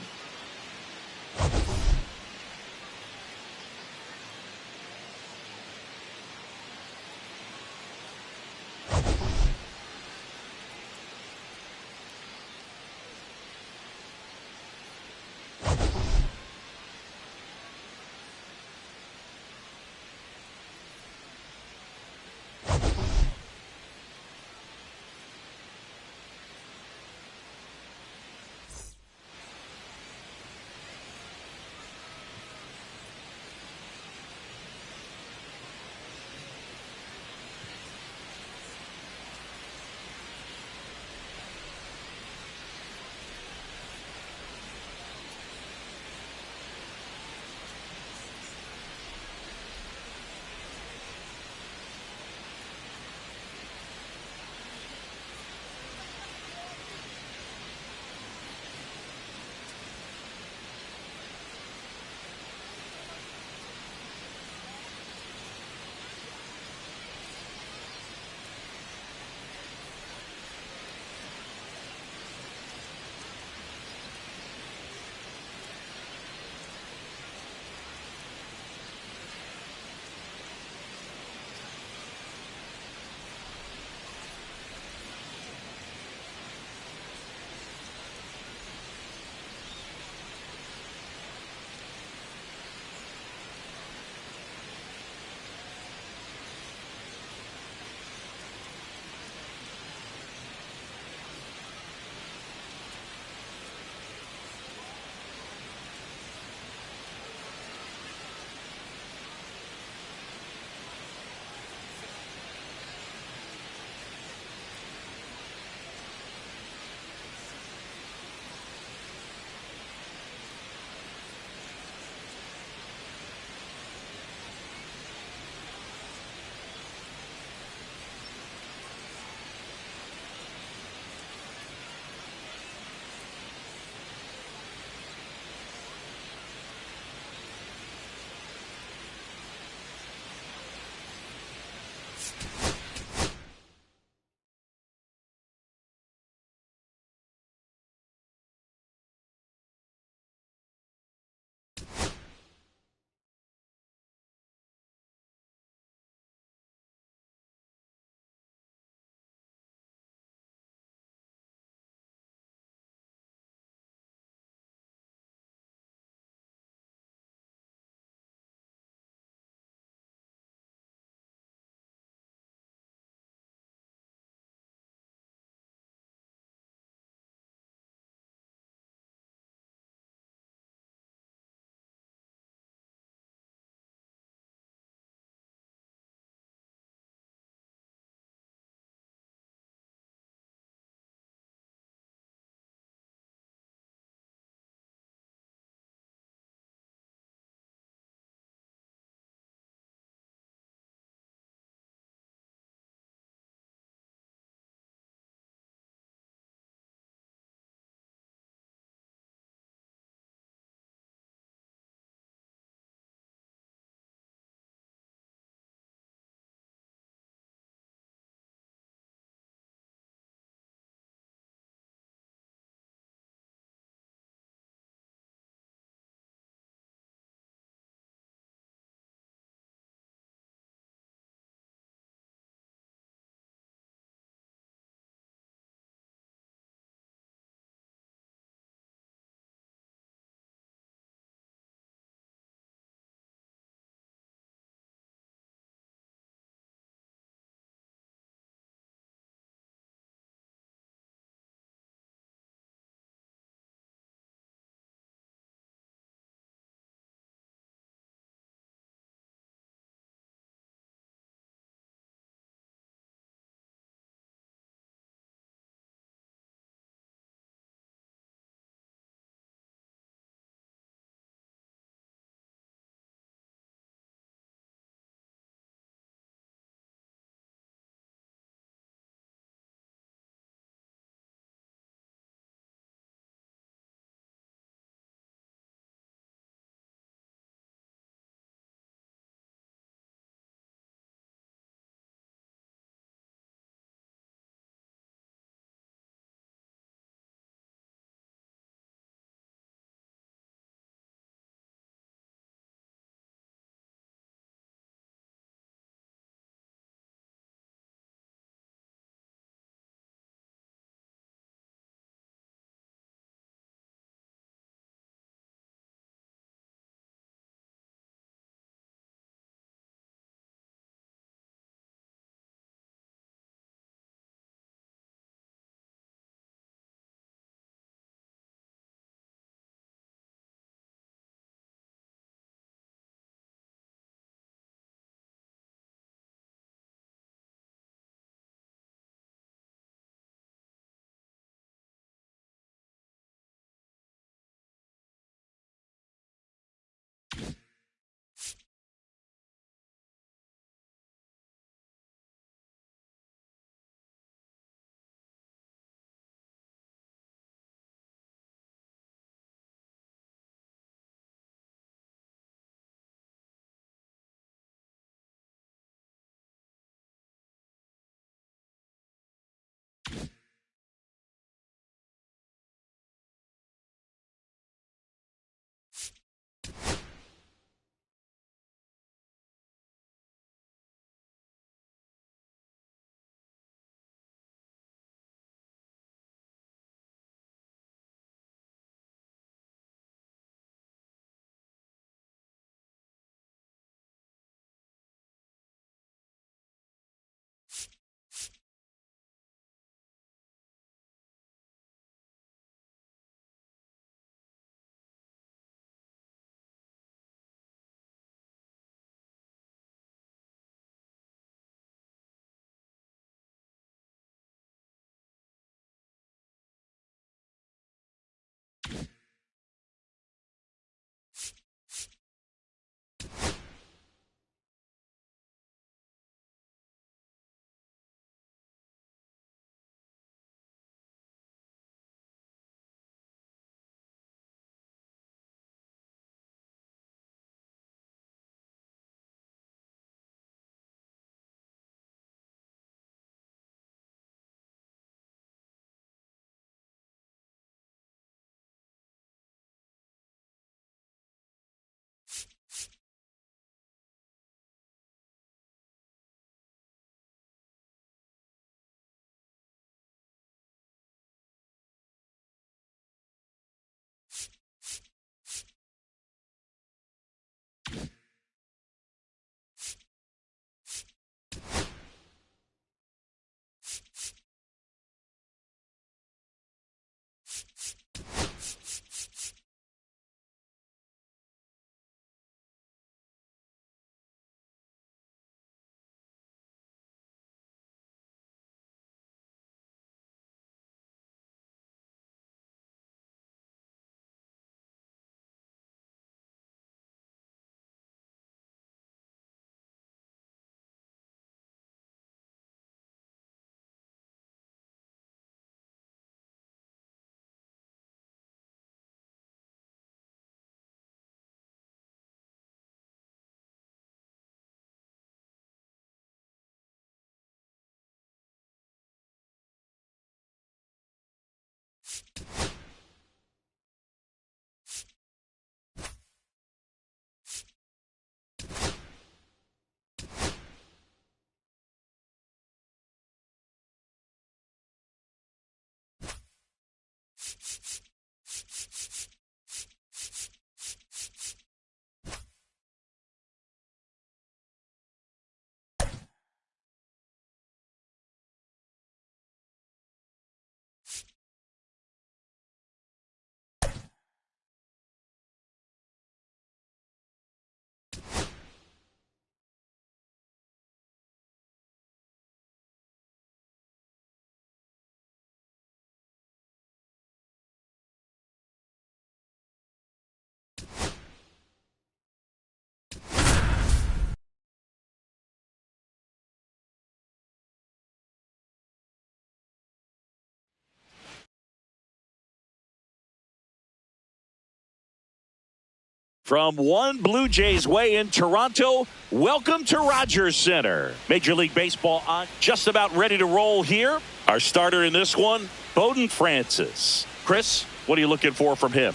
Speaker 1: From one Blue Jays way in Toronto, welcome to Rogers Center. Major League Baseball on, just about ready to roll here. Our starter in this one, Bowden Francis. Chris, what are you looking for from him?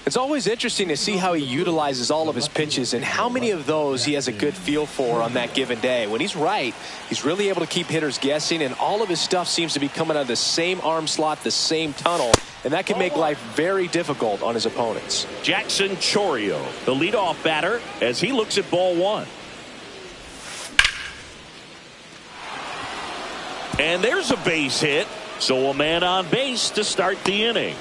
Speaker 3: It's always interesting to see how he utilizes all of his pitches and how many of those he has a good feel for on that given day. When he's right, he's really able to keep hitters guessing, and all of his stuff seems to be coming out of the same arm slot, the same tunnel, and that can make life very difficult on his opponents.
Speaker 1: Jackson Chourio, the leadoff batter, as he looks at ball one. And there's a base hit, so a man on base to start the inning.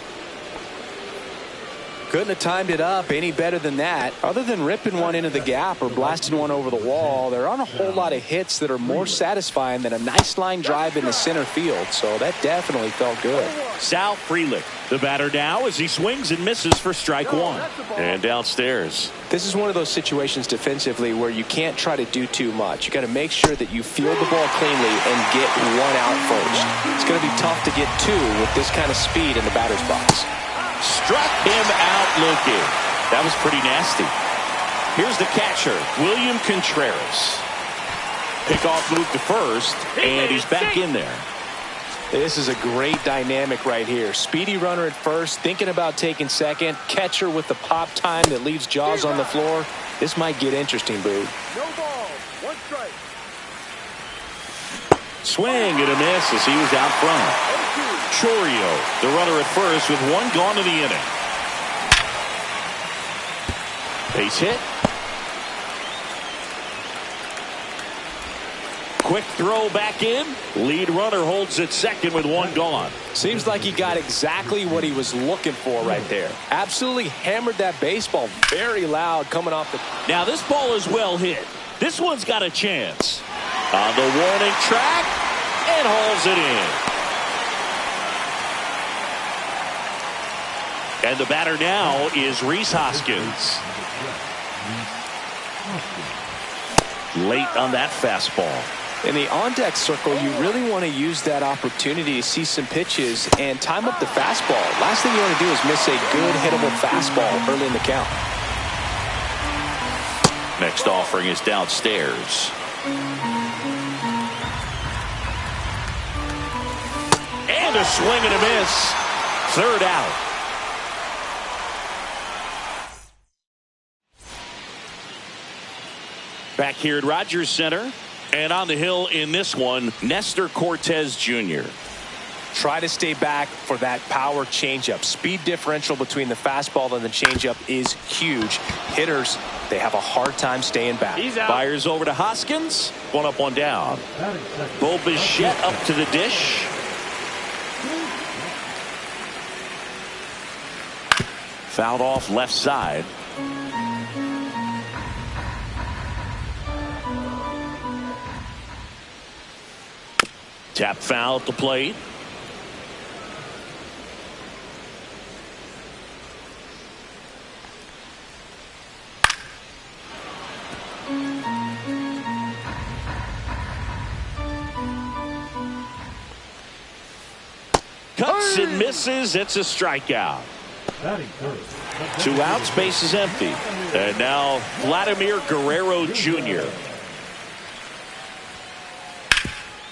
Speaker 3: Couldn't have timed it up any better than that. Other than ripping one into the gap or blasting one over the wall, there aren't a whole lot of hits that are more satisfying than a nice line drive in the center field, so that definitely felt good.
Speaker 1: Sal Frelick, the batter now, as he swings and misses for strike one. And downstairs.
Speaker 3: This is one of those situations defensively where you can't try to do too much. You got to make sure that you field the ball cleanly and get one out first. It's going to be tough to get two with this kind of speed in the batter's box.
Speaker 1: Struck him out looking. That was pretty nasty. Here's the catcher, William Contreras. Pickoff move to first, and he's back in there.
Speaker 3: This is a great dynamic right here. Speedy runner at first, thinking about taking second. Catcher with the pop time that leaves Jaws on the floor. This might get interesting, Boo.
Speaker 2: No ball. One strike.
Speaker 1: Swing and a miss as he was out front. Chourio, the runner at first with one gone in the inning. Base hit. Quick throw back in. Lead runner holds at second with one gone.
Speaker 3: Seems like he got exactly what he was looking for right there. Absolutely hammered that baseball very loud coming off the...
Speaker 1: Now this ball is well hit. This one's got a chance. On the warning track and hauls it in. And the batter now is Rhys Hoskins. Late on that fastball.
Speaker 3: In the on-deck circle, you really want to use that opportunity to see some pitches and time up the fastball. Last thing you want to do is miss a good hittable fastball early in the count.
Speaker 1: Next offering is downstairs. And a swing and a miss. Third out. Back here at Rogers Center, and on the hill in this one, Nestor Cortez Jr.
Speaker 3: Try to stay back for that power changeup. Speed differential between the fastball and the changeup is huge. Hitters, they have a hard time staying back.
Speaker 2: He's out.
Speaker 1: Fires over to Hoskins. One up, one down. Bo Bichette up to the dish. Fouled off left side. Tap foul at the plate. Cuts and misses. It's a strikeout. 2 outs, base is empty. And now Vladimir Guerrero Jr.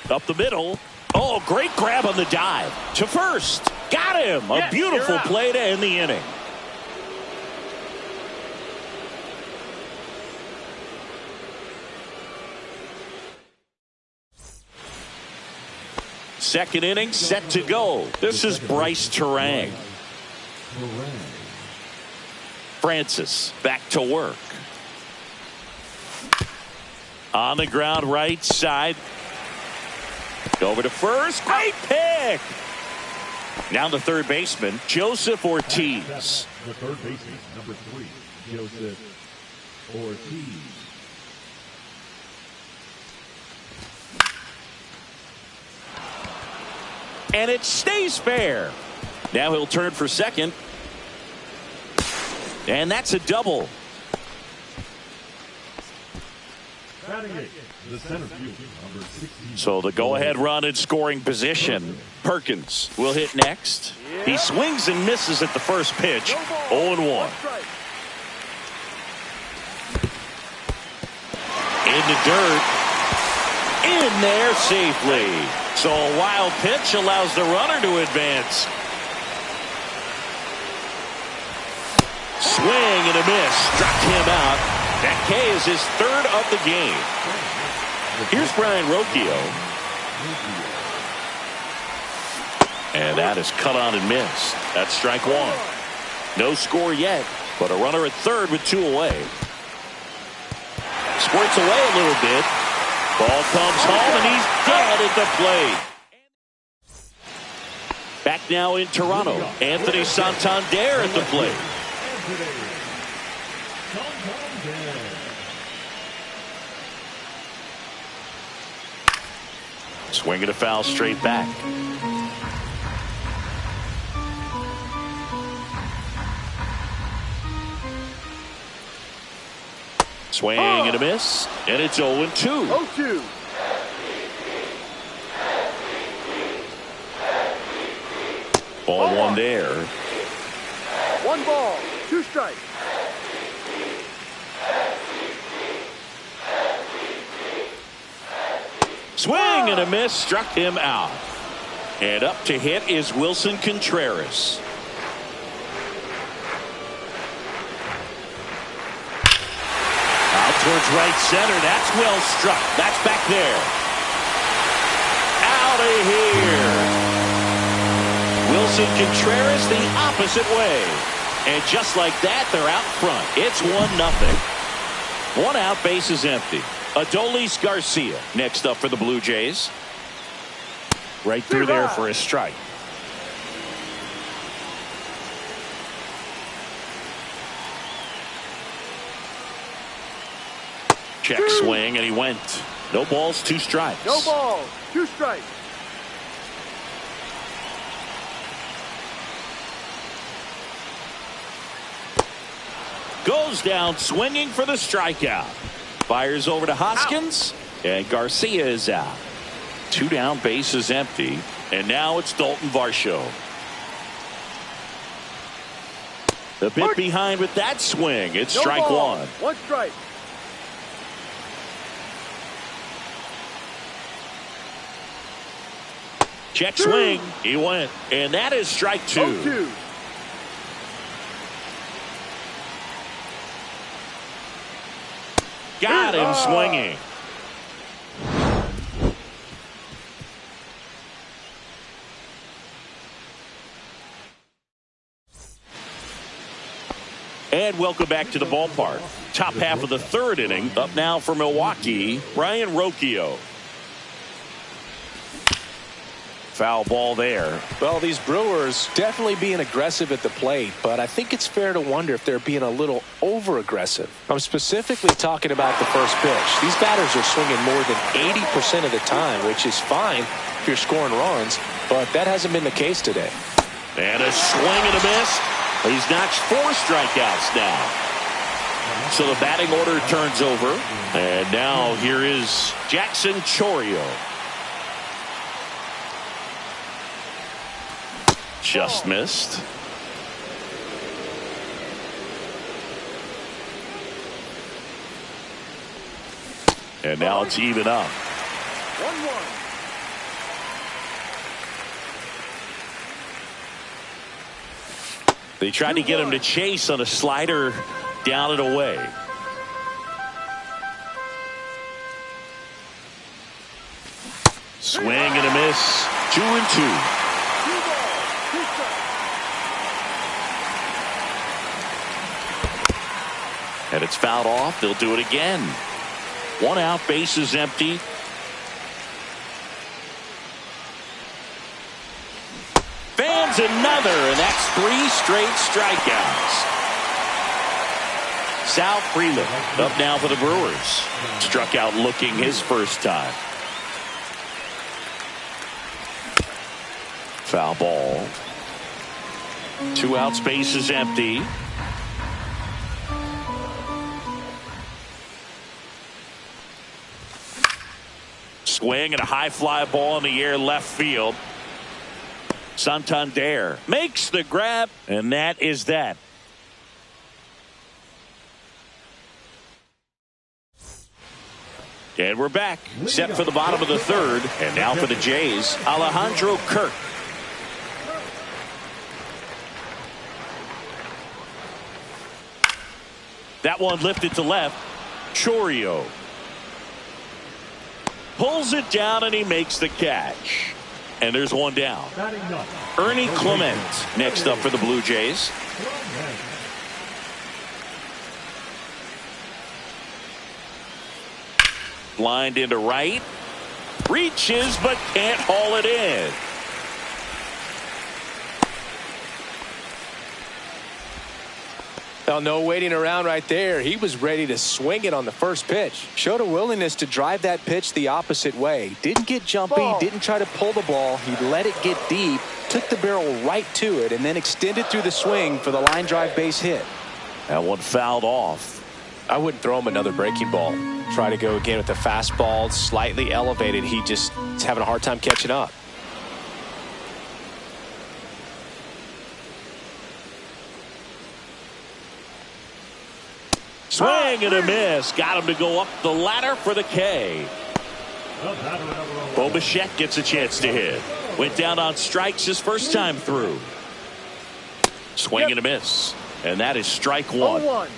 Speaker 1: Up the middle. Oh, great grab on the dive. To first. Got him. A beautiful play to end the inning. Second inning set to go. This is Bryce Terang. Francis back to work. On the ground right side. Over to first. Great pick. Now the third baseman, Joseph Ortiz.
Speaker 4: The third baseman, number 3, Joseph Ortiz.
Speaker 1: And it stays fair. Now he'll turn for second. And that's a double.
Speaker 4: The center field, number 16.
Speaker 1: So the go-ahead run in scoring position. Perkins will hit next. He swings and misses at the first pitch. 0-1. in the dirt. In there safely. So a wild pitch allows the runner to advance. Swing and a miss. Struck him out. That K is his third of the game. Here's Brian Rocchio. And that is cut on and missed. That's strike one. No score yet, but a runner at third with two away. Squirts away a little bit. Ball comes home, and he's dead at the plate. Back now in Toronto, Anthony Santander at the plate. Swing and a foul straight back. Swing and a miss, and it's 0-2.
Speaker 2: 0-2.
Speaker 1: Ball one there.
Speaker 2: 1 ball, 2 strikes.
Speaker 1: Swing and a miss, struck him out. And up to hit is Wilson Contreras. Out towards right center. That's well struck. That's back there. Out of here. Wilson Contreras the opposite way. And just like that, they're out front. It's 1-0. 1 out, base is empty. Adolis Garcia next up for the Blue Jays. Right through there for a strike. Check swing, and he went. No balls, 2 strikes.
Speaker 2: No balls, 2 strikes.
Speaker 1: Goes down swinging for the strikeout. Fires over to Hoskins, and Garcia is out. 2 down, base is empty, and now it's Dalton Varsho. The bit behind with that swing. It's strike
Speaker 2: ball,
Speaker 1: 1.
Speaker 2: 1 strike.
Speaker 1: Check swing. He went, and that is strike 2.
Speaker 2: 0-2.
Speaker 1: Got him swinging. And welcome back to the ballpark. Top half of the 3rd inning. Up now for Milwaukee, Brian Rocchio. Foul ball there.
Speaker 3: Well, these Brewers definitely being aggressive at the plate, but I think it's fair to wonder if they're being a little over-aggressive. I'm specifically talking about the first pitch. These batters are swinging more than 80% of the time, which is fine if you're scoring runs, but that hasn't been the case today.
Speaker 1: And a swing and a miss. He's notched 4 strikeouts now. So the batting order turns over, and now here is Jackson Chourio. Just missed. And now it's even up.
Speaker 2: 1-1.
Speaker 1: They tried to get him to chase on a slider down and away. Swing and a miss. 2-2. And it's fouled off. They'll do it again. 1 out, base is empty. Fans another, and that's 3 straight strikeouts. Sal Frelick up now for the Brewers. Struck out looking his first time. Foul ball. 2 outs, base is empty. Swing and a high fly ball in the air left field. Santander makes the grab, and that is that. And we're back, set for the bottom of the third. And now for the Jays, Alejandro Kirk. That one lifted to left. Chourio pulls it down and he makes the catch. And there's one down. Ernie Clement next up for the Blue Jays. Lined into right. Reaches but can't haul it in.
Speaker 3: Well, no waiting around right there. He was ready to swing it on the first pitch. Showed a willingness to drive that pitch the opposite way. Didn't get jumpy, didn't try to pull the ball. He let it get deep, took the barrel right to it, and then extended through the swing for the line drive base hit.
Speaker 1: That one fouled off.
Speaker 3: I wouldn't throw him another breaking ball. Try to go again with the fastball, slightly elevated. He just is having a hard time catching up.
Speaker 1: Swing and a miss. Got him to go up the ladder for the K. Bo Bichette gets a chance to hit. Went down on strikes his first time through. Swing and a miss. And that is strike one.
Speaker 2: 0-1.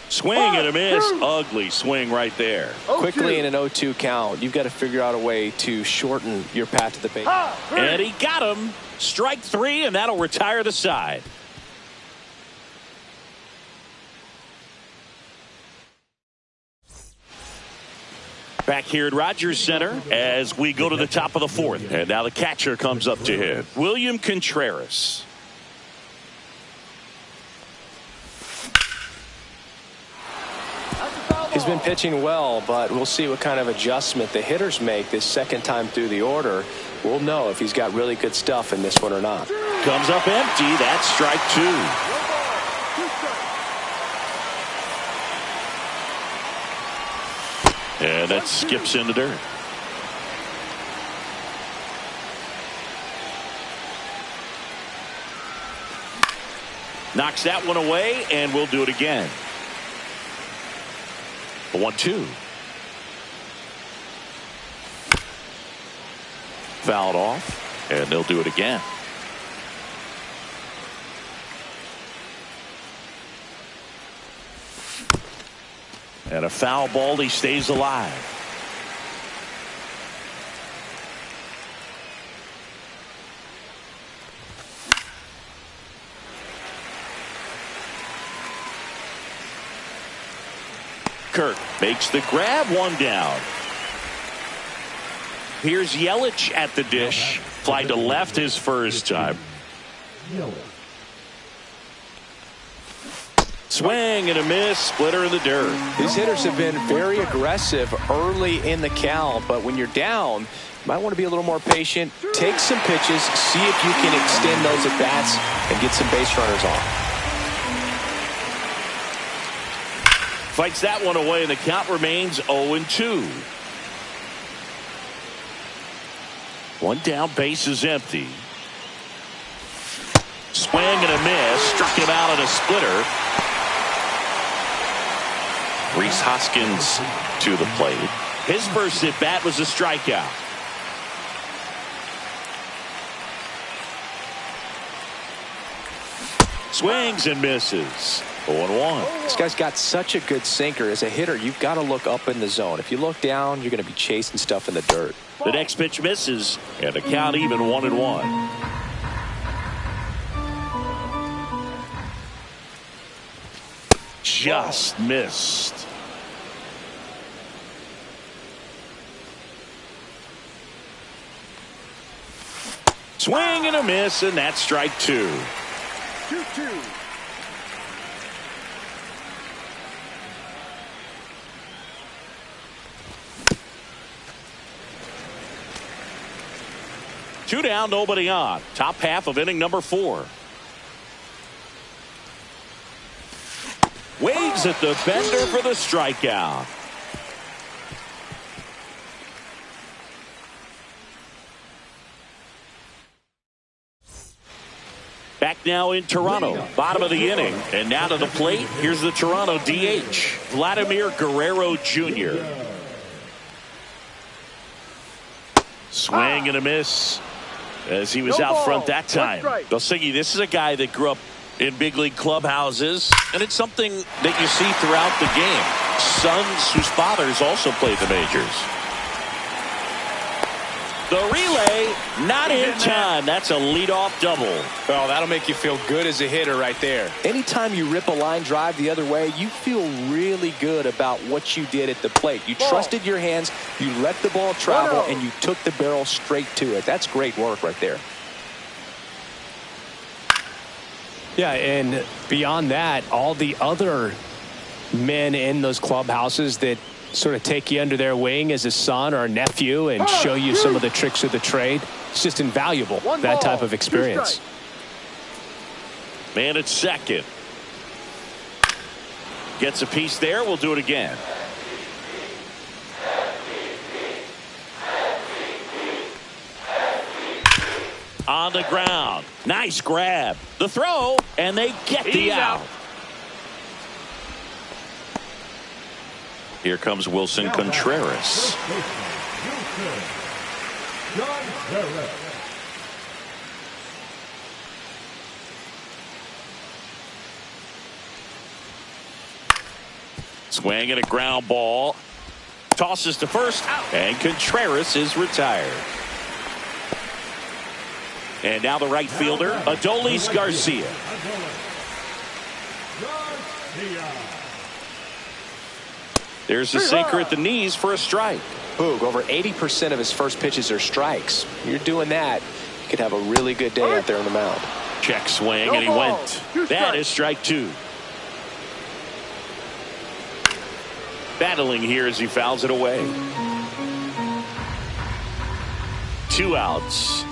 Speaker 1: Swing and a miss. Ugly swing right there.
Speaker 3: Quickly in an 0-2 count, you've got to figure out a way to shorten your path to the base.
Speaker 1: And he got him. Strike three, and that'll retire the side. Back here at Rogers Center as we go to the top of the fourth. And now the catcher comes up to hit. William Contreras.
Speaker 3: He's been pitching well, but we'll see what kind of adjustment the hitters make this second time through the order. We'll know if he's got really good stuff in this one or not.
Speaker 1: Comes up empty. That's strike two. And that skips in the dirt. Knocks that one away, and we'll do it again. 1-2. Fouled off, and they'll do it again. And a foul ball, he stays alive. Kirk makes the grab, one down. Here's Yelich at the dish. Fly to left his first time. Swing and a miss, splitter in the dirt.
Speaker 3: These hitters have been very aggressive early in the count, but when you're down, you might want to be a little more patient. Take some pitches, see if you can extend those at bats and get some base runners on.
Speaker 1: Fights that one away, and the count remains 0-2. One down, base is empty. Swing and a miss, struck him out on a splitter. Rhys Hoskins to the plate. His first at bat was a strikeout. Swings and misses. 0-1.
Speaker 3: This guy's got such a good sinker. As a hitter, you've got to look up in the zone. If you look down, you're going to be chasing stuff in the dirt.
Speaker 1: The next pitch misses, and the count even 1-1. Just missed. Swing and a miss, and that's strike two.
Speaker 2: 2-2.
Speaker 1: Two down, nobody on. Top half of inning number 4. Waves at the bender for the strikeout. Back now in Toronto. Bottom of the inning. And now to the plate. Here's the Toronto DH, Vladimir Guerrero Jr. Swing and a miss as he was out front that time. Dosigi, this is a guy that grew up in big league clubhouses, and it's something that you see throughout the game. Sons whose fathers also played the majors. The relay, not in time. That's a leadoff double.
Speaker 3: Well, that'll make you feel good as a hitter right there. Anytime you rip a line drive the other way, you feel really good about what you did at the plate. You trusted your hands, you let the ball travel, and you took the barrel straight to it. That's great work right there.
Speaker 5: Yeah, and beyond that, all the other men in those clubhouses that sort of take you under their wing as a son or a nephew and show you some of the tricks of the trade. It's just invaluable, that type of experience.
Speaker 1: Man at second. Gets a piece there. We'll do it again. On the ground. Nice grab. The throw, and they get the out. Here comes Wilson Contreras. Swing and a ground ball. Tosses to first, and Contreras is retired. And now the right fielder, Adolis Garcia. There's a sinker at the knees for a strike.
Speaker 3: Boog, over 80% of his first pitches are strikes. You're doing that, you could have a really good day out there on the mound.
Speaker 1: Check swing, and he went. That is strike two. Battling here as he fouls it away. 2 outs.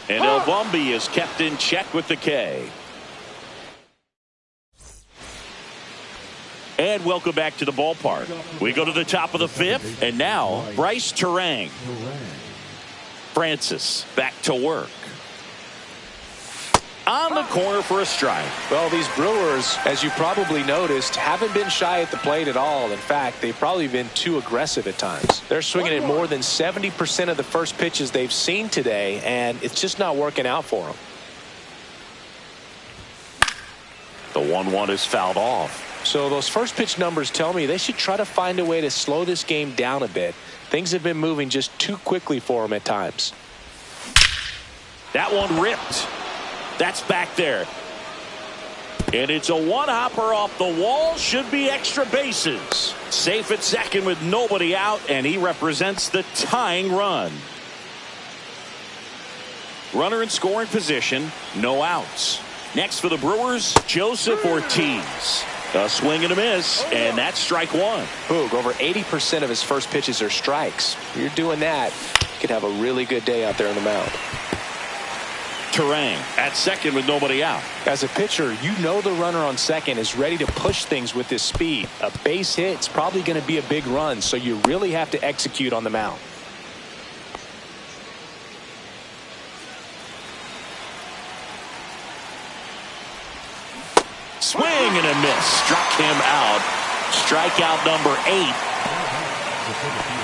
Speaker 1: And El Bombi is kept in check with the K. And welcome back to the ballpark. We go to the top of the 5th, and now Bryce Terang. Francis back to work. On the corner for a strike.
Speaker 3: Well, these Brewers, as you probably noticed, haven't been shy at the plate at all. In fact, they've probably been too aggressive at times. They're swinging at more than 70% of the first pitches they've seen today, and it's just not working out for them.
Speaker 1: The 1-1 is fouled off.
Speaker 3: So those first pitch numbers tell me they should try to find a way to slow this game down a bit. Things have been moving just too quickly for them at times.
Speaker 1: That one ripped. That's back there. And it's a one-hopper off the wall. Should be extra bases. Safe at second with nobody out, and he represents the tying run. Runner in scoring position, no outs. Next for the Brewers, Joseph Ortiz. A swing and a miss, and that's strike one.
Speaker 3: Boog, over 80% of his first pitches are strikes. You're doing that, you could have a really good day out there on the mound.
Speaker 1: Terang at second with nobody out.
Speaker 3: As a pitcher, you know the runner on second is ready to push things with his speed. A base hit's probably going to be a big run, so you really have to execute on the mound.
Speaker 1: Swing and a miss. Struck him out. Strikeout number 8.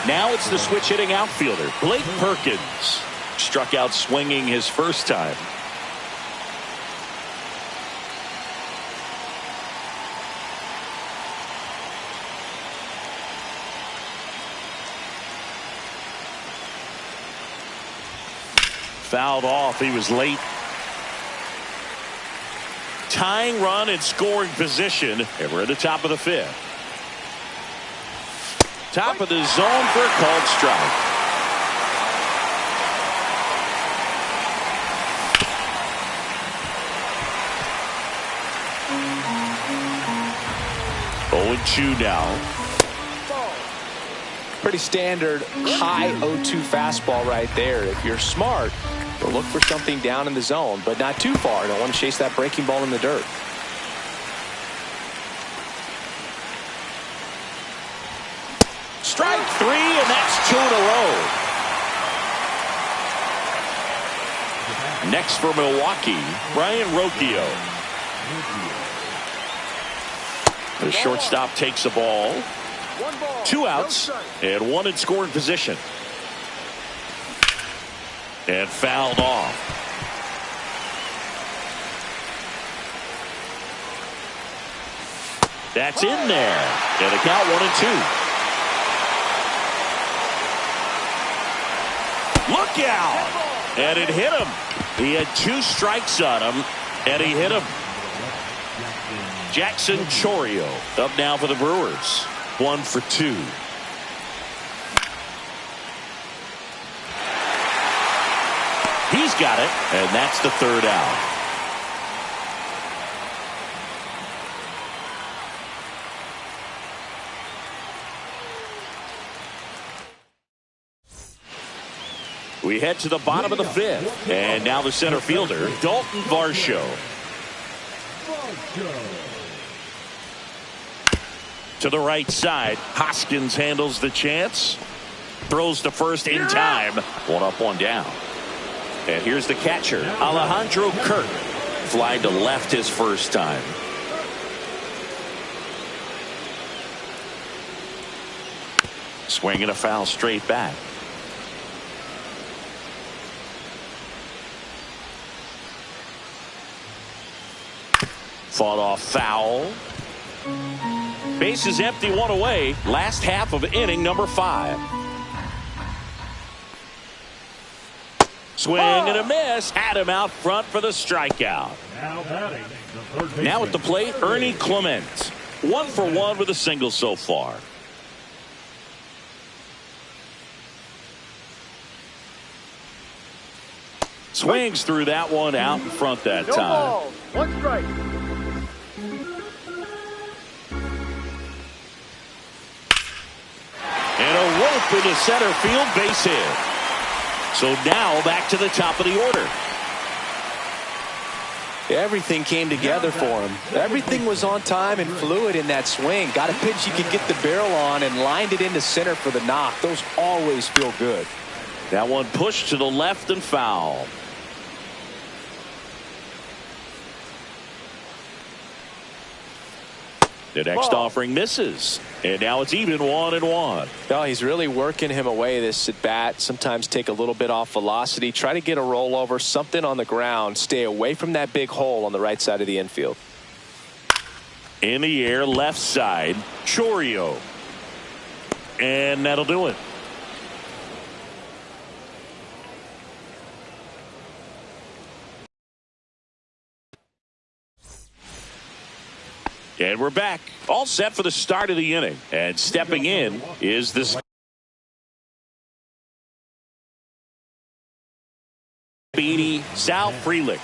Speaker 1: Now it's the switch hitting outfielder, Blake Perkins. Struck out swinging his first time. Fouled off. He was late. Tying run in scoring position, and we're at the top of the 5th. Top of the zone for a called strike. Oh, 2 now.
Speaker 3: Pretty standard high 0-2 fastball right there. If you're smart, you'll look for something down in the zone, but not too far. Don't want to chase that breaking ball in the dirt.
Speaker 1: Strike 3, and that's 2 in a row. Next for Milwaukee, Brian Rocchio. The shortstop takes the ball. 2 outs and 1 in scoring position. And fouled off. That's in there. And the count 1-2. Look out. And it hit him. He had 2 strikes on him, and he hit him. Jackson Chourio up now for the Brewers. 1 for 2. He's got it, and that's the 3rd out. We head to the bottom of the 5th, and now the center fielder, Dalton Varsho. To the right side, Hoskins handles the chance. Throws to first in time. 1 up, 1 down. And here's the catcher, Alejandro Kirk. Fly to left his first time. Swinging a foul straight back. Fought off foul. Base is empty, 1 away. Last half of inning number 5. Swing and a miss. Had him out front for the strikeout. Now at the plate, Ernie Clement. 1 for 1 with a single so far. Swings through that one out in front that time.
Speaker 2: Ball, 1 strike.
Speaker 1: And a rope into center field, base hit. So now back to the top of the order.
Speaker 3: Everything came together for him. Everything was on time and fluid in that swing. Got a pitch you could get the barrel on and lined it into center for the knock. Those always feel good.
Speaker 1: That one pushed to the left and foul. The next offering misses. And now it's even 1-1.
Speaker 3: No, he's really working him away this at bat. Sometimes take a little bit off velocity. Try to get a rollover, something on the ground. Stay away from that big hole on the right side of the infield.
Speaker 1: In the air, left side, Chourio. And that'll do it. And we're back, all set for the start of the inning. And stepping in is this speedy Sal Frelick.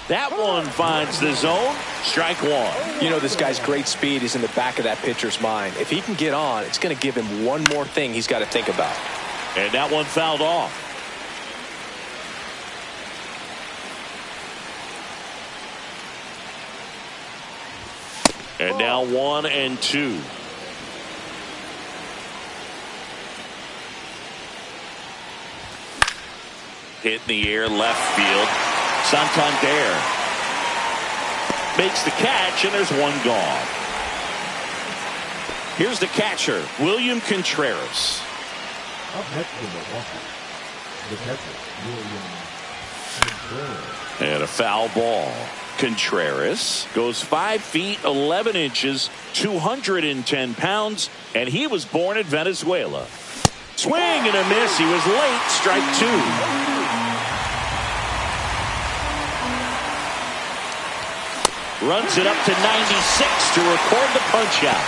Speaker 1: That one finds the zone. Strike 1.
Speaker 3: You know, this guy's great speed is in the back of that pitcher's mind. If he can get on, it's going to give him one more thing he's got to think about.
Speaker 1: And that one fouled off. And now 1-2. Hit in the air, left field. Santander makes the catch, and there's one gone. Here's the catcher, William Contreras.
Speaker 4: Up next in Milwaukee, the catcher, William Contreras.
Speaker 1: And a foul ball. Contreras goes 5 feet 11 inches, 210 pounds, and he was born in Venezuela. Swing and a miss. He was late. Strike 2. Runs it up to 96 to record the punch out.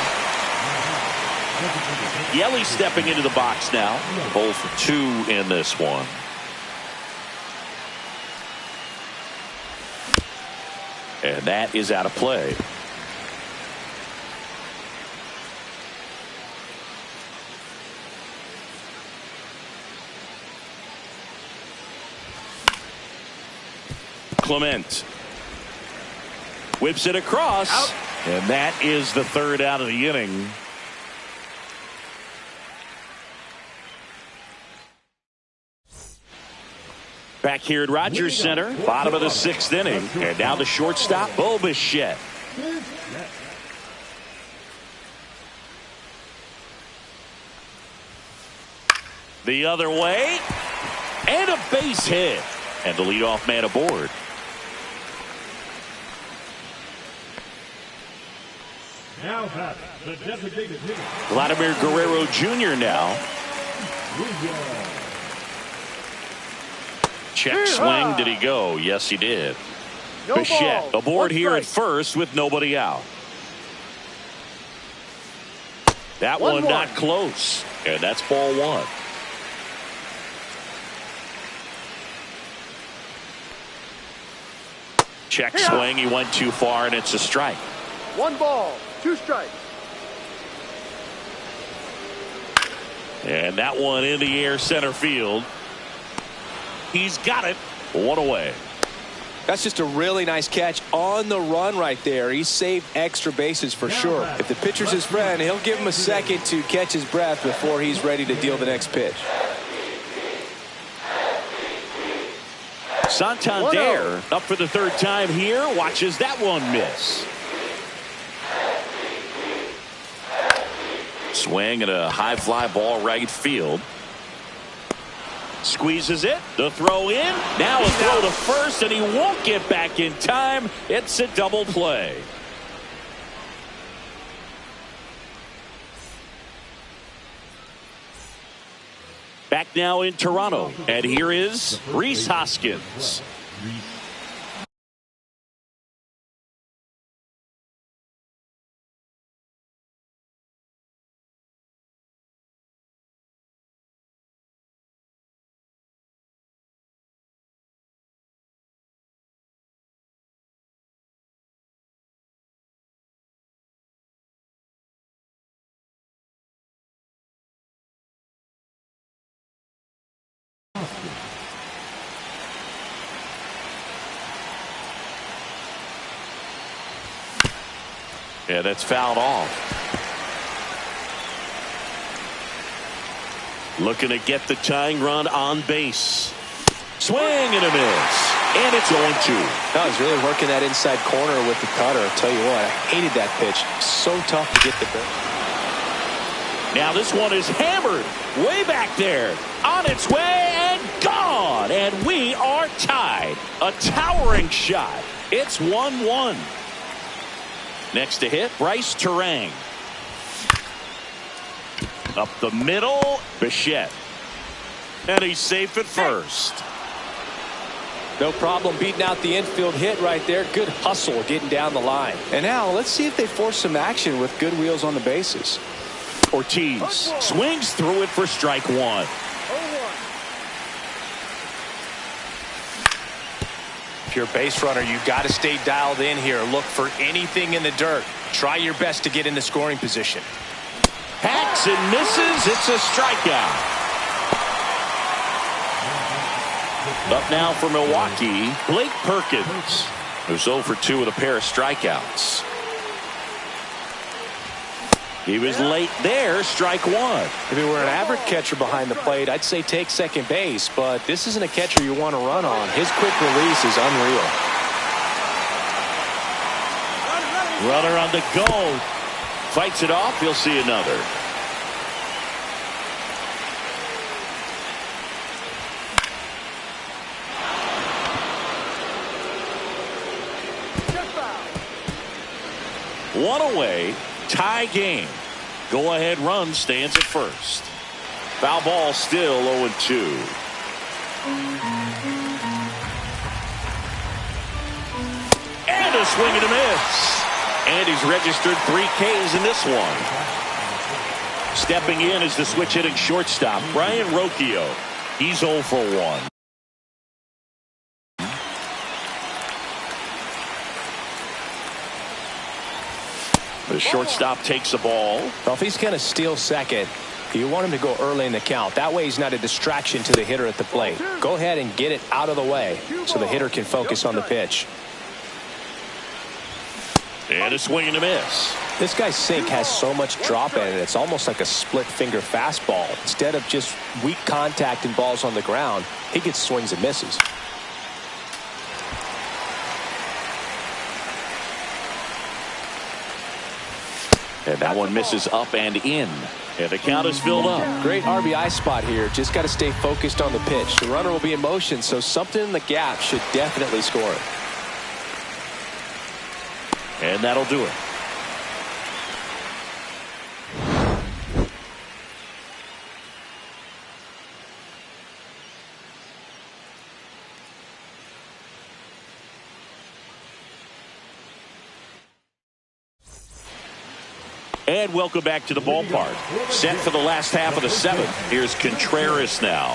Speaker 1: Yelly stepping into the box now. 0 for 2 in this one. And that is out of play. Clement whips it across, and that is the 3rd out of the inning. Back here at Rogers Center, bottom of the 6th inning. And now the shortstop, Bo Bichette. The other way. And a base hit. And the leadoff man aboard.
Speaker 4: Now has the designated hitter.
Speaker 1: Vladimir Guerrero Jr. now. Check swing. Did he go? Yes, he did. Bichette aboard here at first with nobody out. That one not close. And that's ball one. Check swing. He went too far, and it's a strike.
Speaker 2: 1 ball, 2 strikes.
Speaker 1: And that one in the air center field. He's got it. 1 away.
Speaker 3: That's just a really nice catch on the run right there. He saved extra bases for sure. If the pitcher's his friend, he'll give him a second to catch his breath before he's ready to deal the next pitch.
Speaker 1: Santander up for the 3rd time here. Watches that one miss. Swing and a high fly ball right field. Squeezes it. The throw in. Now a throw to first, and he won't get back in time. It's a double play. Back now in Toronto. And here is Rhys Hoskins. Yeah, that's fouled off. Looking to get the tying run on base. Swing and a miss. And it's 0-2.
Speaker 3: No, he's really working that inside corner with the cutter. I'll tell you what, I hated that pitch. So tough to get the pitch.
Speaker 1: Now this one is hammered way back there. On its way and gone. And we are tied. A towering shot. It's 1-1. Next to hit, Bryce Terang. Up the middle, Bichette. And he's safe at first.
Speaker 3: No problem beating out the infield hit right there. Good hustle getting down the line. And now let's see if they force some action with good wheels on the bases.
Speaker 1: Ortiz swings through it for strike 1.
Speaker 5: If you're a base runner, you've got to stay dialed in here. Look for anything in the dirt. Try your best to get in the scoring position.
Speaker 1: Hacks and misses. It's a strikeout. Up now for Milwaukee, Blake Perkins, who's 0 for 2 with a pair of strikeouts. He was late there, strike 1.
Speaker 3: If it were an average catcher behind the plate, I'd say take second base, but this isn't a catcher you want to run on. His quick release is unreal.
Speaker 1: Runner on the go. Fights it off. He'll see another. One away. Tie game. Go ahead run stands at first. Foul ball still 0-2. And a swing and a miss. And he's registered 3 Ks in this one. Stepping in is the switch hitting shortstop, Brian Rocchio. He's 0 for 1. The shortstop takes the ball.
Speaker 3: Well, if he's going to steal second, you want him to go early in the count. That way he's not a distraction to the hitter at the plate. Go ahead and get it out of the way so the hitter can focus on the pitch.
Speaker 1: And a swing and a miss.
Speaker 5: This guy's sink has so much drop in it, it's almost like a split-finger fastball. Instead of just weak contact and balls on the ground, he gets swings and misses.
Speaker 1: And that one misses up and in. And the count is filled up.
Speaker 5: Great RBI spot here. Just got to stay focused on the pitch. The runner will be in motion, so something in the gap should definitely score it.
Speaker 1: And that'll do it. And welcome back to the ballpark. Set for the last half of the seventh. Here's Contreras now.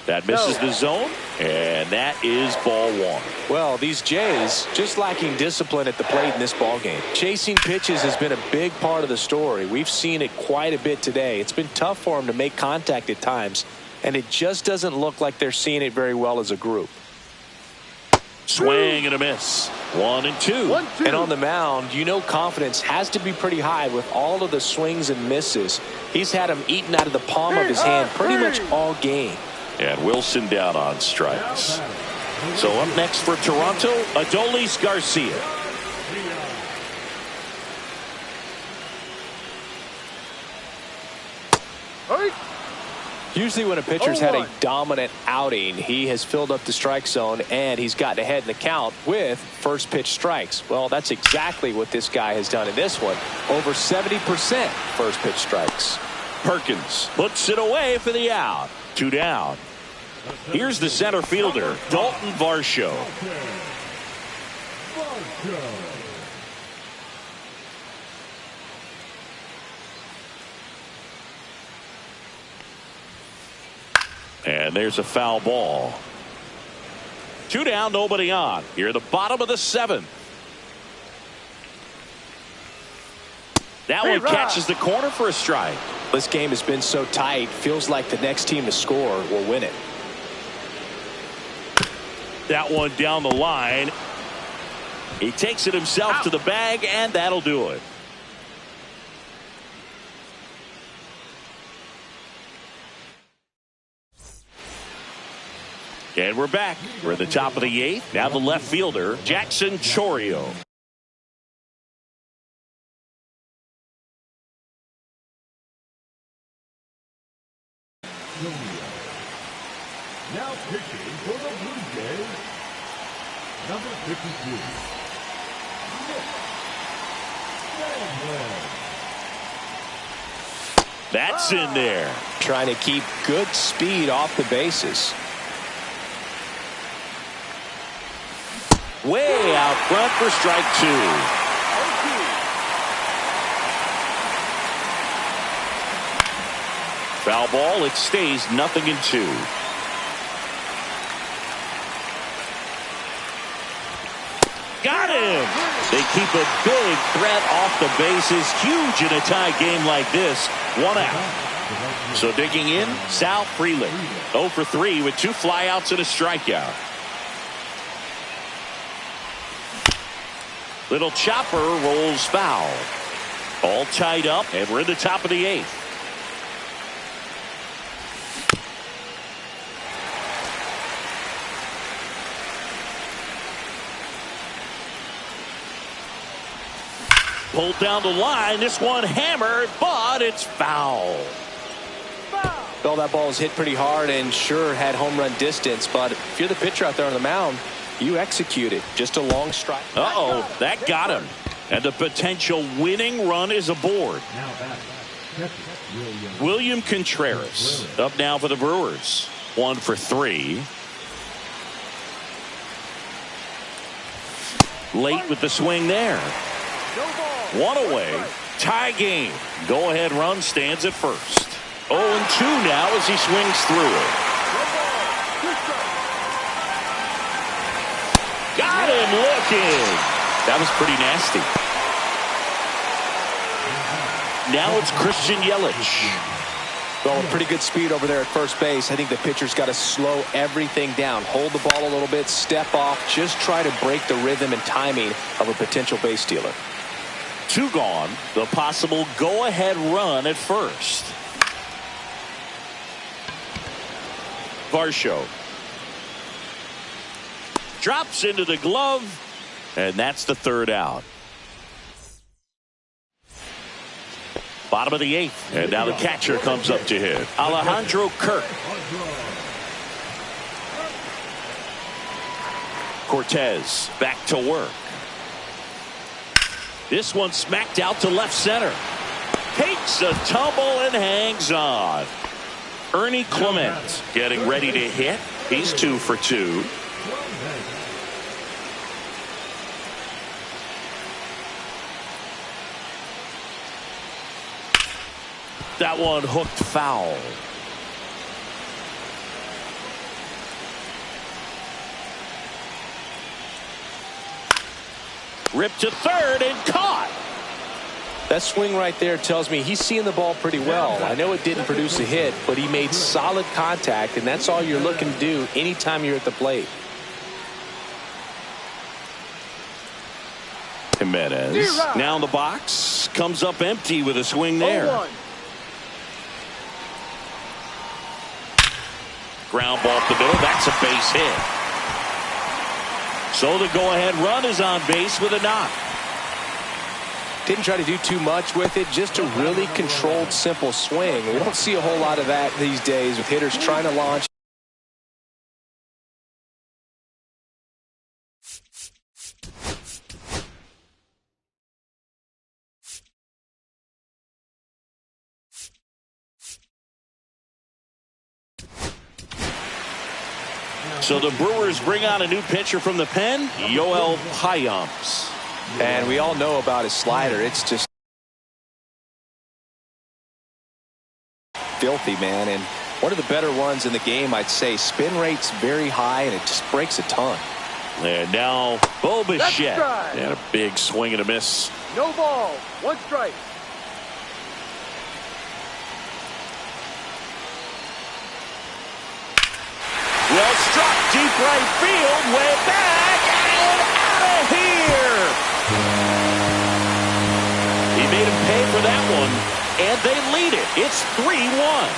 Speaker 1: That misses the zone, and that is ball one.
Speaker 5: Well, these Jays just lacking discipline at the plate in this ball game. Chasing pitches has been a big part of the story. We've seen it quite a bit today. It's been tough for them to make contact at times, and it just doesn't look like they're seeing it very well as a group.
Speaker 1: Swing and a miss. 1-2.
Speaker 5: And on the mound, you know confidence has to be pretty high with all of the swings and misses. He's had them eaten out of the palm of his hand pretty much all game.
Speaker 1: And Wilson down on strikes. So up next for Toronto, Adolis Garcia.
Speaker 5: Usually when a pitcher's had a dominant outing, he has filled up the strike zone and he's gotten ahead in the count with first pitch strikes. Well, that's exactly what this guy has done in this one. Over 70% first pitch strikes.
Speaker 1: Perkins puts it away for the out. 2 down. Here's the center fielder, Dalton Varsho. And there's a foul ball. 2 down, nobody on. Here at the bottom of the seventh. That one catches the corner for a strike.
Speaker 5: This game has been so tight, feels like the next team to score will win it.
Speaker 1: That one down the line. He takes it himself to the bag, and that'll do it. And we're back. We're at the top of the eighth. Now the left fielder, Jackson Chourio.
Speaker 4: Now pitching for the Blue Jays, number 52.
Speaker 1: That's in there.
Speaker 5: Trying to keep good speed off the bases.
Speaker 1: Way out front for strike 2. Foul ball. It stays 0-2. Got him. They keep a big threat off the bases. Huge in a tie game like this. 1 out. So digging in, Sal Freeland. 0 for 3 with 2 flyouts and a strikeout. Little chopper rolls foul. All tied up, and we're in the top of the eighth. Pulled down the line. This one hammered, but it's foul.
Speaker 5: Well, that ball was hit pretty hard and sure had home run distance, but if you're the pitcher out there on the mound, you execute it. Just a long strike.
Speaker 1: Uh-oh, that got him. And the potential winning run is aboard. William Contreras up now for the Brewers. 1 for 3. Late with the swing there. 1 away. Tie game. Go-ahead run stands at first. 0-2 now as he swings through it. Got him looking. That was pretty nasty. Now it's Christian Yelich.
Speaker 3: Well, with pretty good speed over there at first base, I think the pitcher's got to slow everything down. Hold the ball a little bit, step off, just try to break the rhythm and timing of a potential base stealer.
Speaker 1: 2 gone. The possible go-ahead run at first. Varsho drops into the glove, and that's the 3rd out. Bottom of the 8th, and now the catcher comes up to hit. Alejandro Kirk. Cortez back to work. This one smacked out to left center. Takes a tumble and hangs on. Ernie Clement getting ready to hit. He's 2 for 2. That one hooked foul. Ripped to 3rd and caught.
Speaker 3: That swing right there tells me he's seeing the ball pretty well. I know it didn't produce a hit, but he made solid contact, and that's all you're looking to do anytime you're at the plate.
Speaker 1: Jimenez now in the box, comes up empty with a swing there.
Speaker 2: 0-1.
Speaker 1: Ground ball up the middle. That's a base hit. So the go-ahead run is on base with a knock.
Speaker 3: Didn't try to do too much with it, just a really controlled, simple swing. We don't see a whole lot of that these days with hitters trying to launch.
Speaker 1: So the Brewers bring on a new pitcher from the pen, Yoel Payamps.
Speaker 3: And we all know about his slider. It's just filthy, man. And one of the better ones in the game, I'd say. Spin rate's very high, and it just breaks a ton.
Speaker 1: And now Bo Bichette. And a big swing and a miss.
Speaker 2: No ball. 1 strike.
Speaker 1: Well struck, deep right field, way back, and out of here. He made him pay for that one, and they lead it. It's 3-1.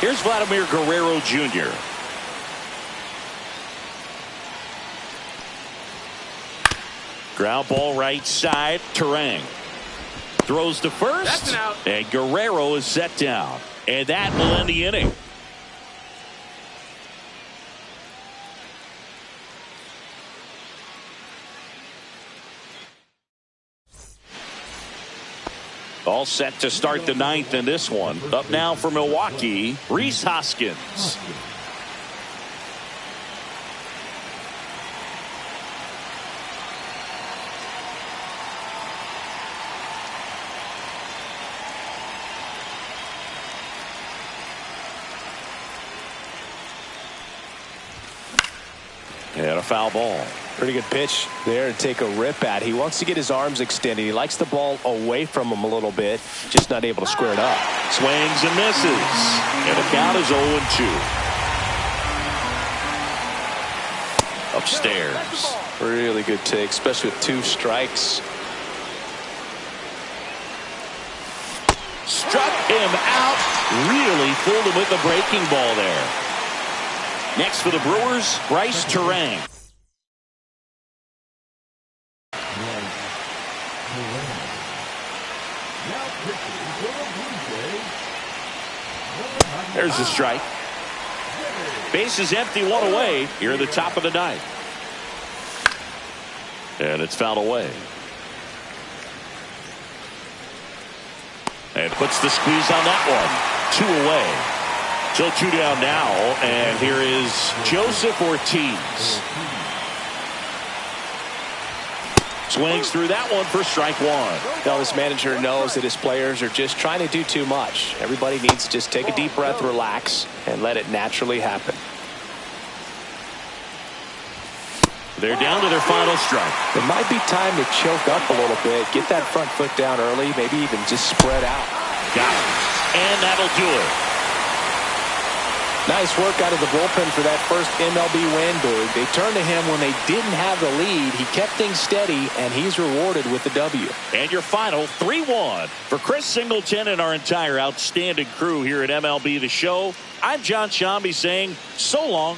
Speaker 1: Here's Vladimir Guerrero Jr. Ground ball right side, Terang. Throws to first,
Speaker 2: That's an out.
Speaker 1: and Guerrero is set down. And that will end the inning. All set to start the 9th in this one. Up now for Milwaukee, Rhys Hoskins. And a foul ball.
Speaker 3: Pretty good pitch there to take a rip at. He wants to get his arms extended. He likes the ball away from him a little bit, just not able to square it up.
Speaker 1: Swings and misses. And the count is 0-2. Upstairs.
Speaker 3: Really good take, especially with 2 strikes.
Speaker 1: Struck him out. Really fooled him with the breaking ball there. Next for the Brewers, Bryce Terang. There's the strike. Base is empty, 1 away. Here at the top of the 9th. And it's fouled away. And puts the squeeze on that one. 2 away. So 2 down now. And here is Joseph Ortiz. Swings through that one for strike 1.
Speaker 3: Now this manager knows that his players are just trying to do too much. Everybody needs to just take a deep breath, relax, and let it naturally happen.
Speaker 1: They're down to their final strike.
Speaker 3: It might be time to choke up a little bit, get that front foot down early, maybe even just spread out.
Speaker 1: Got him. And that'll do it.
Speaker 3: Nice work out of the bullpen for that first MLB win, Boog. They turned to him when they didn't have the lead. He kept things steady, and he's rewarded with the W.
Speaker 1: And your final 3-1. For Chris Singleton and our entire outstanding crew here at MLB The Show, I'm John Shambi saying so long.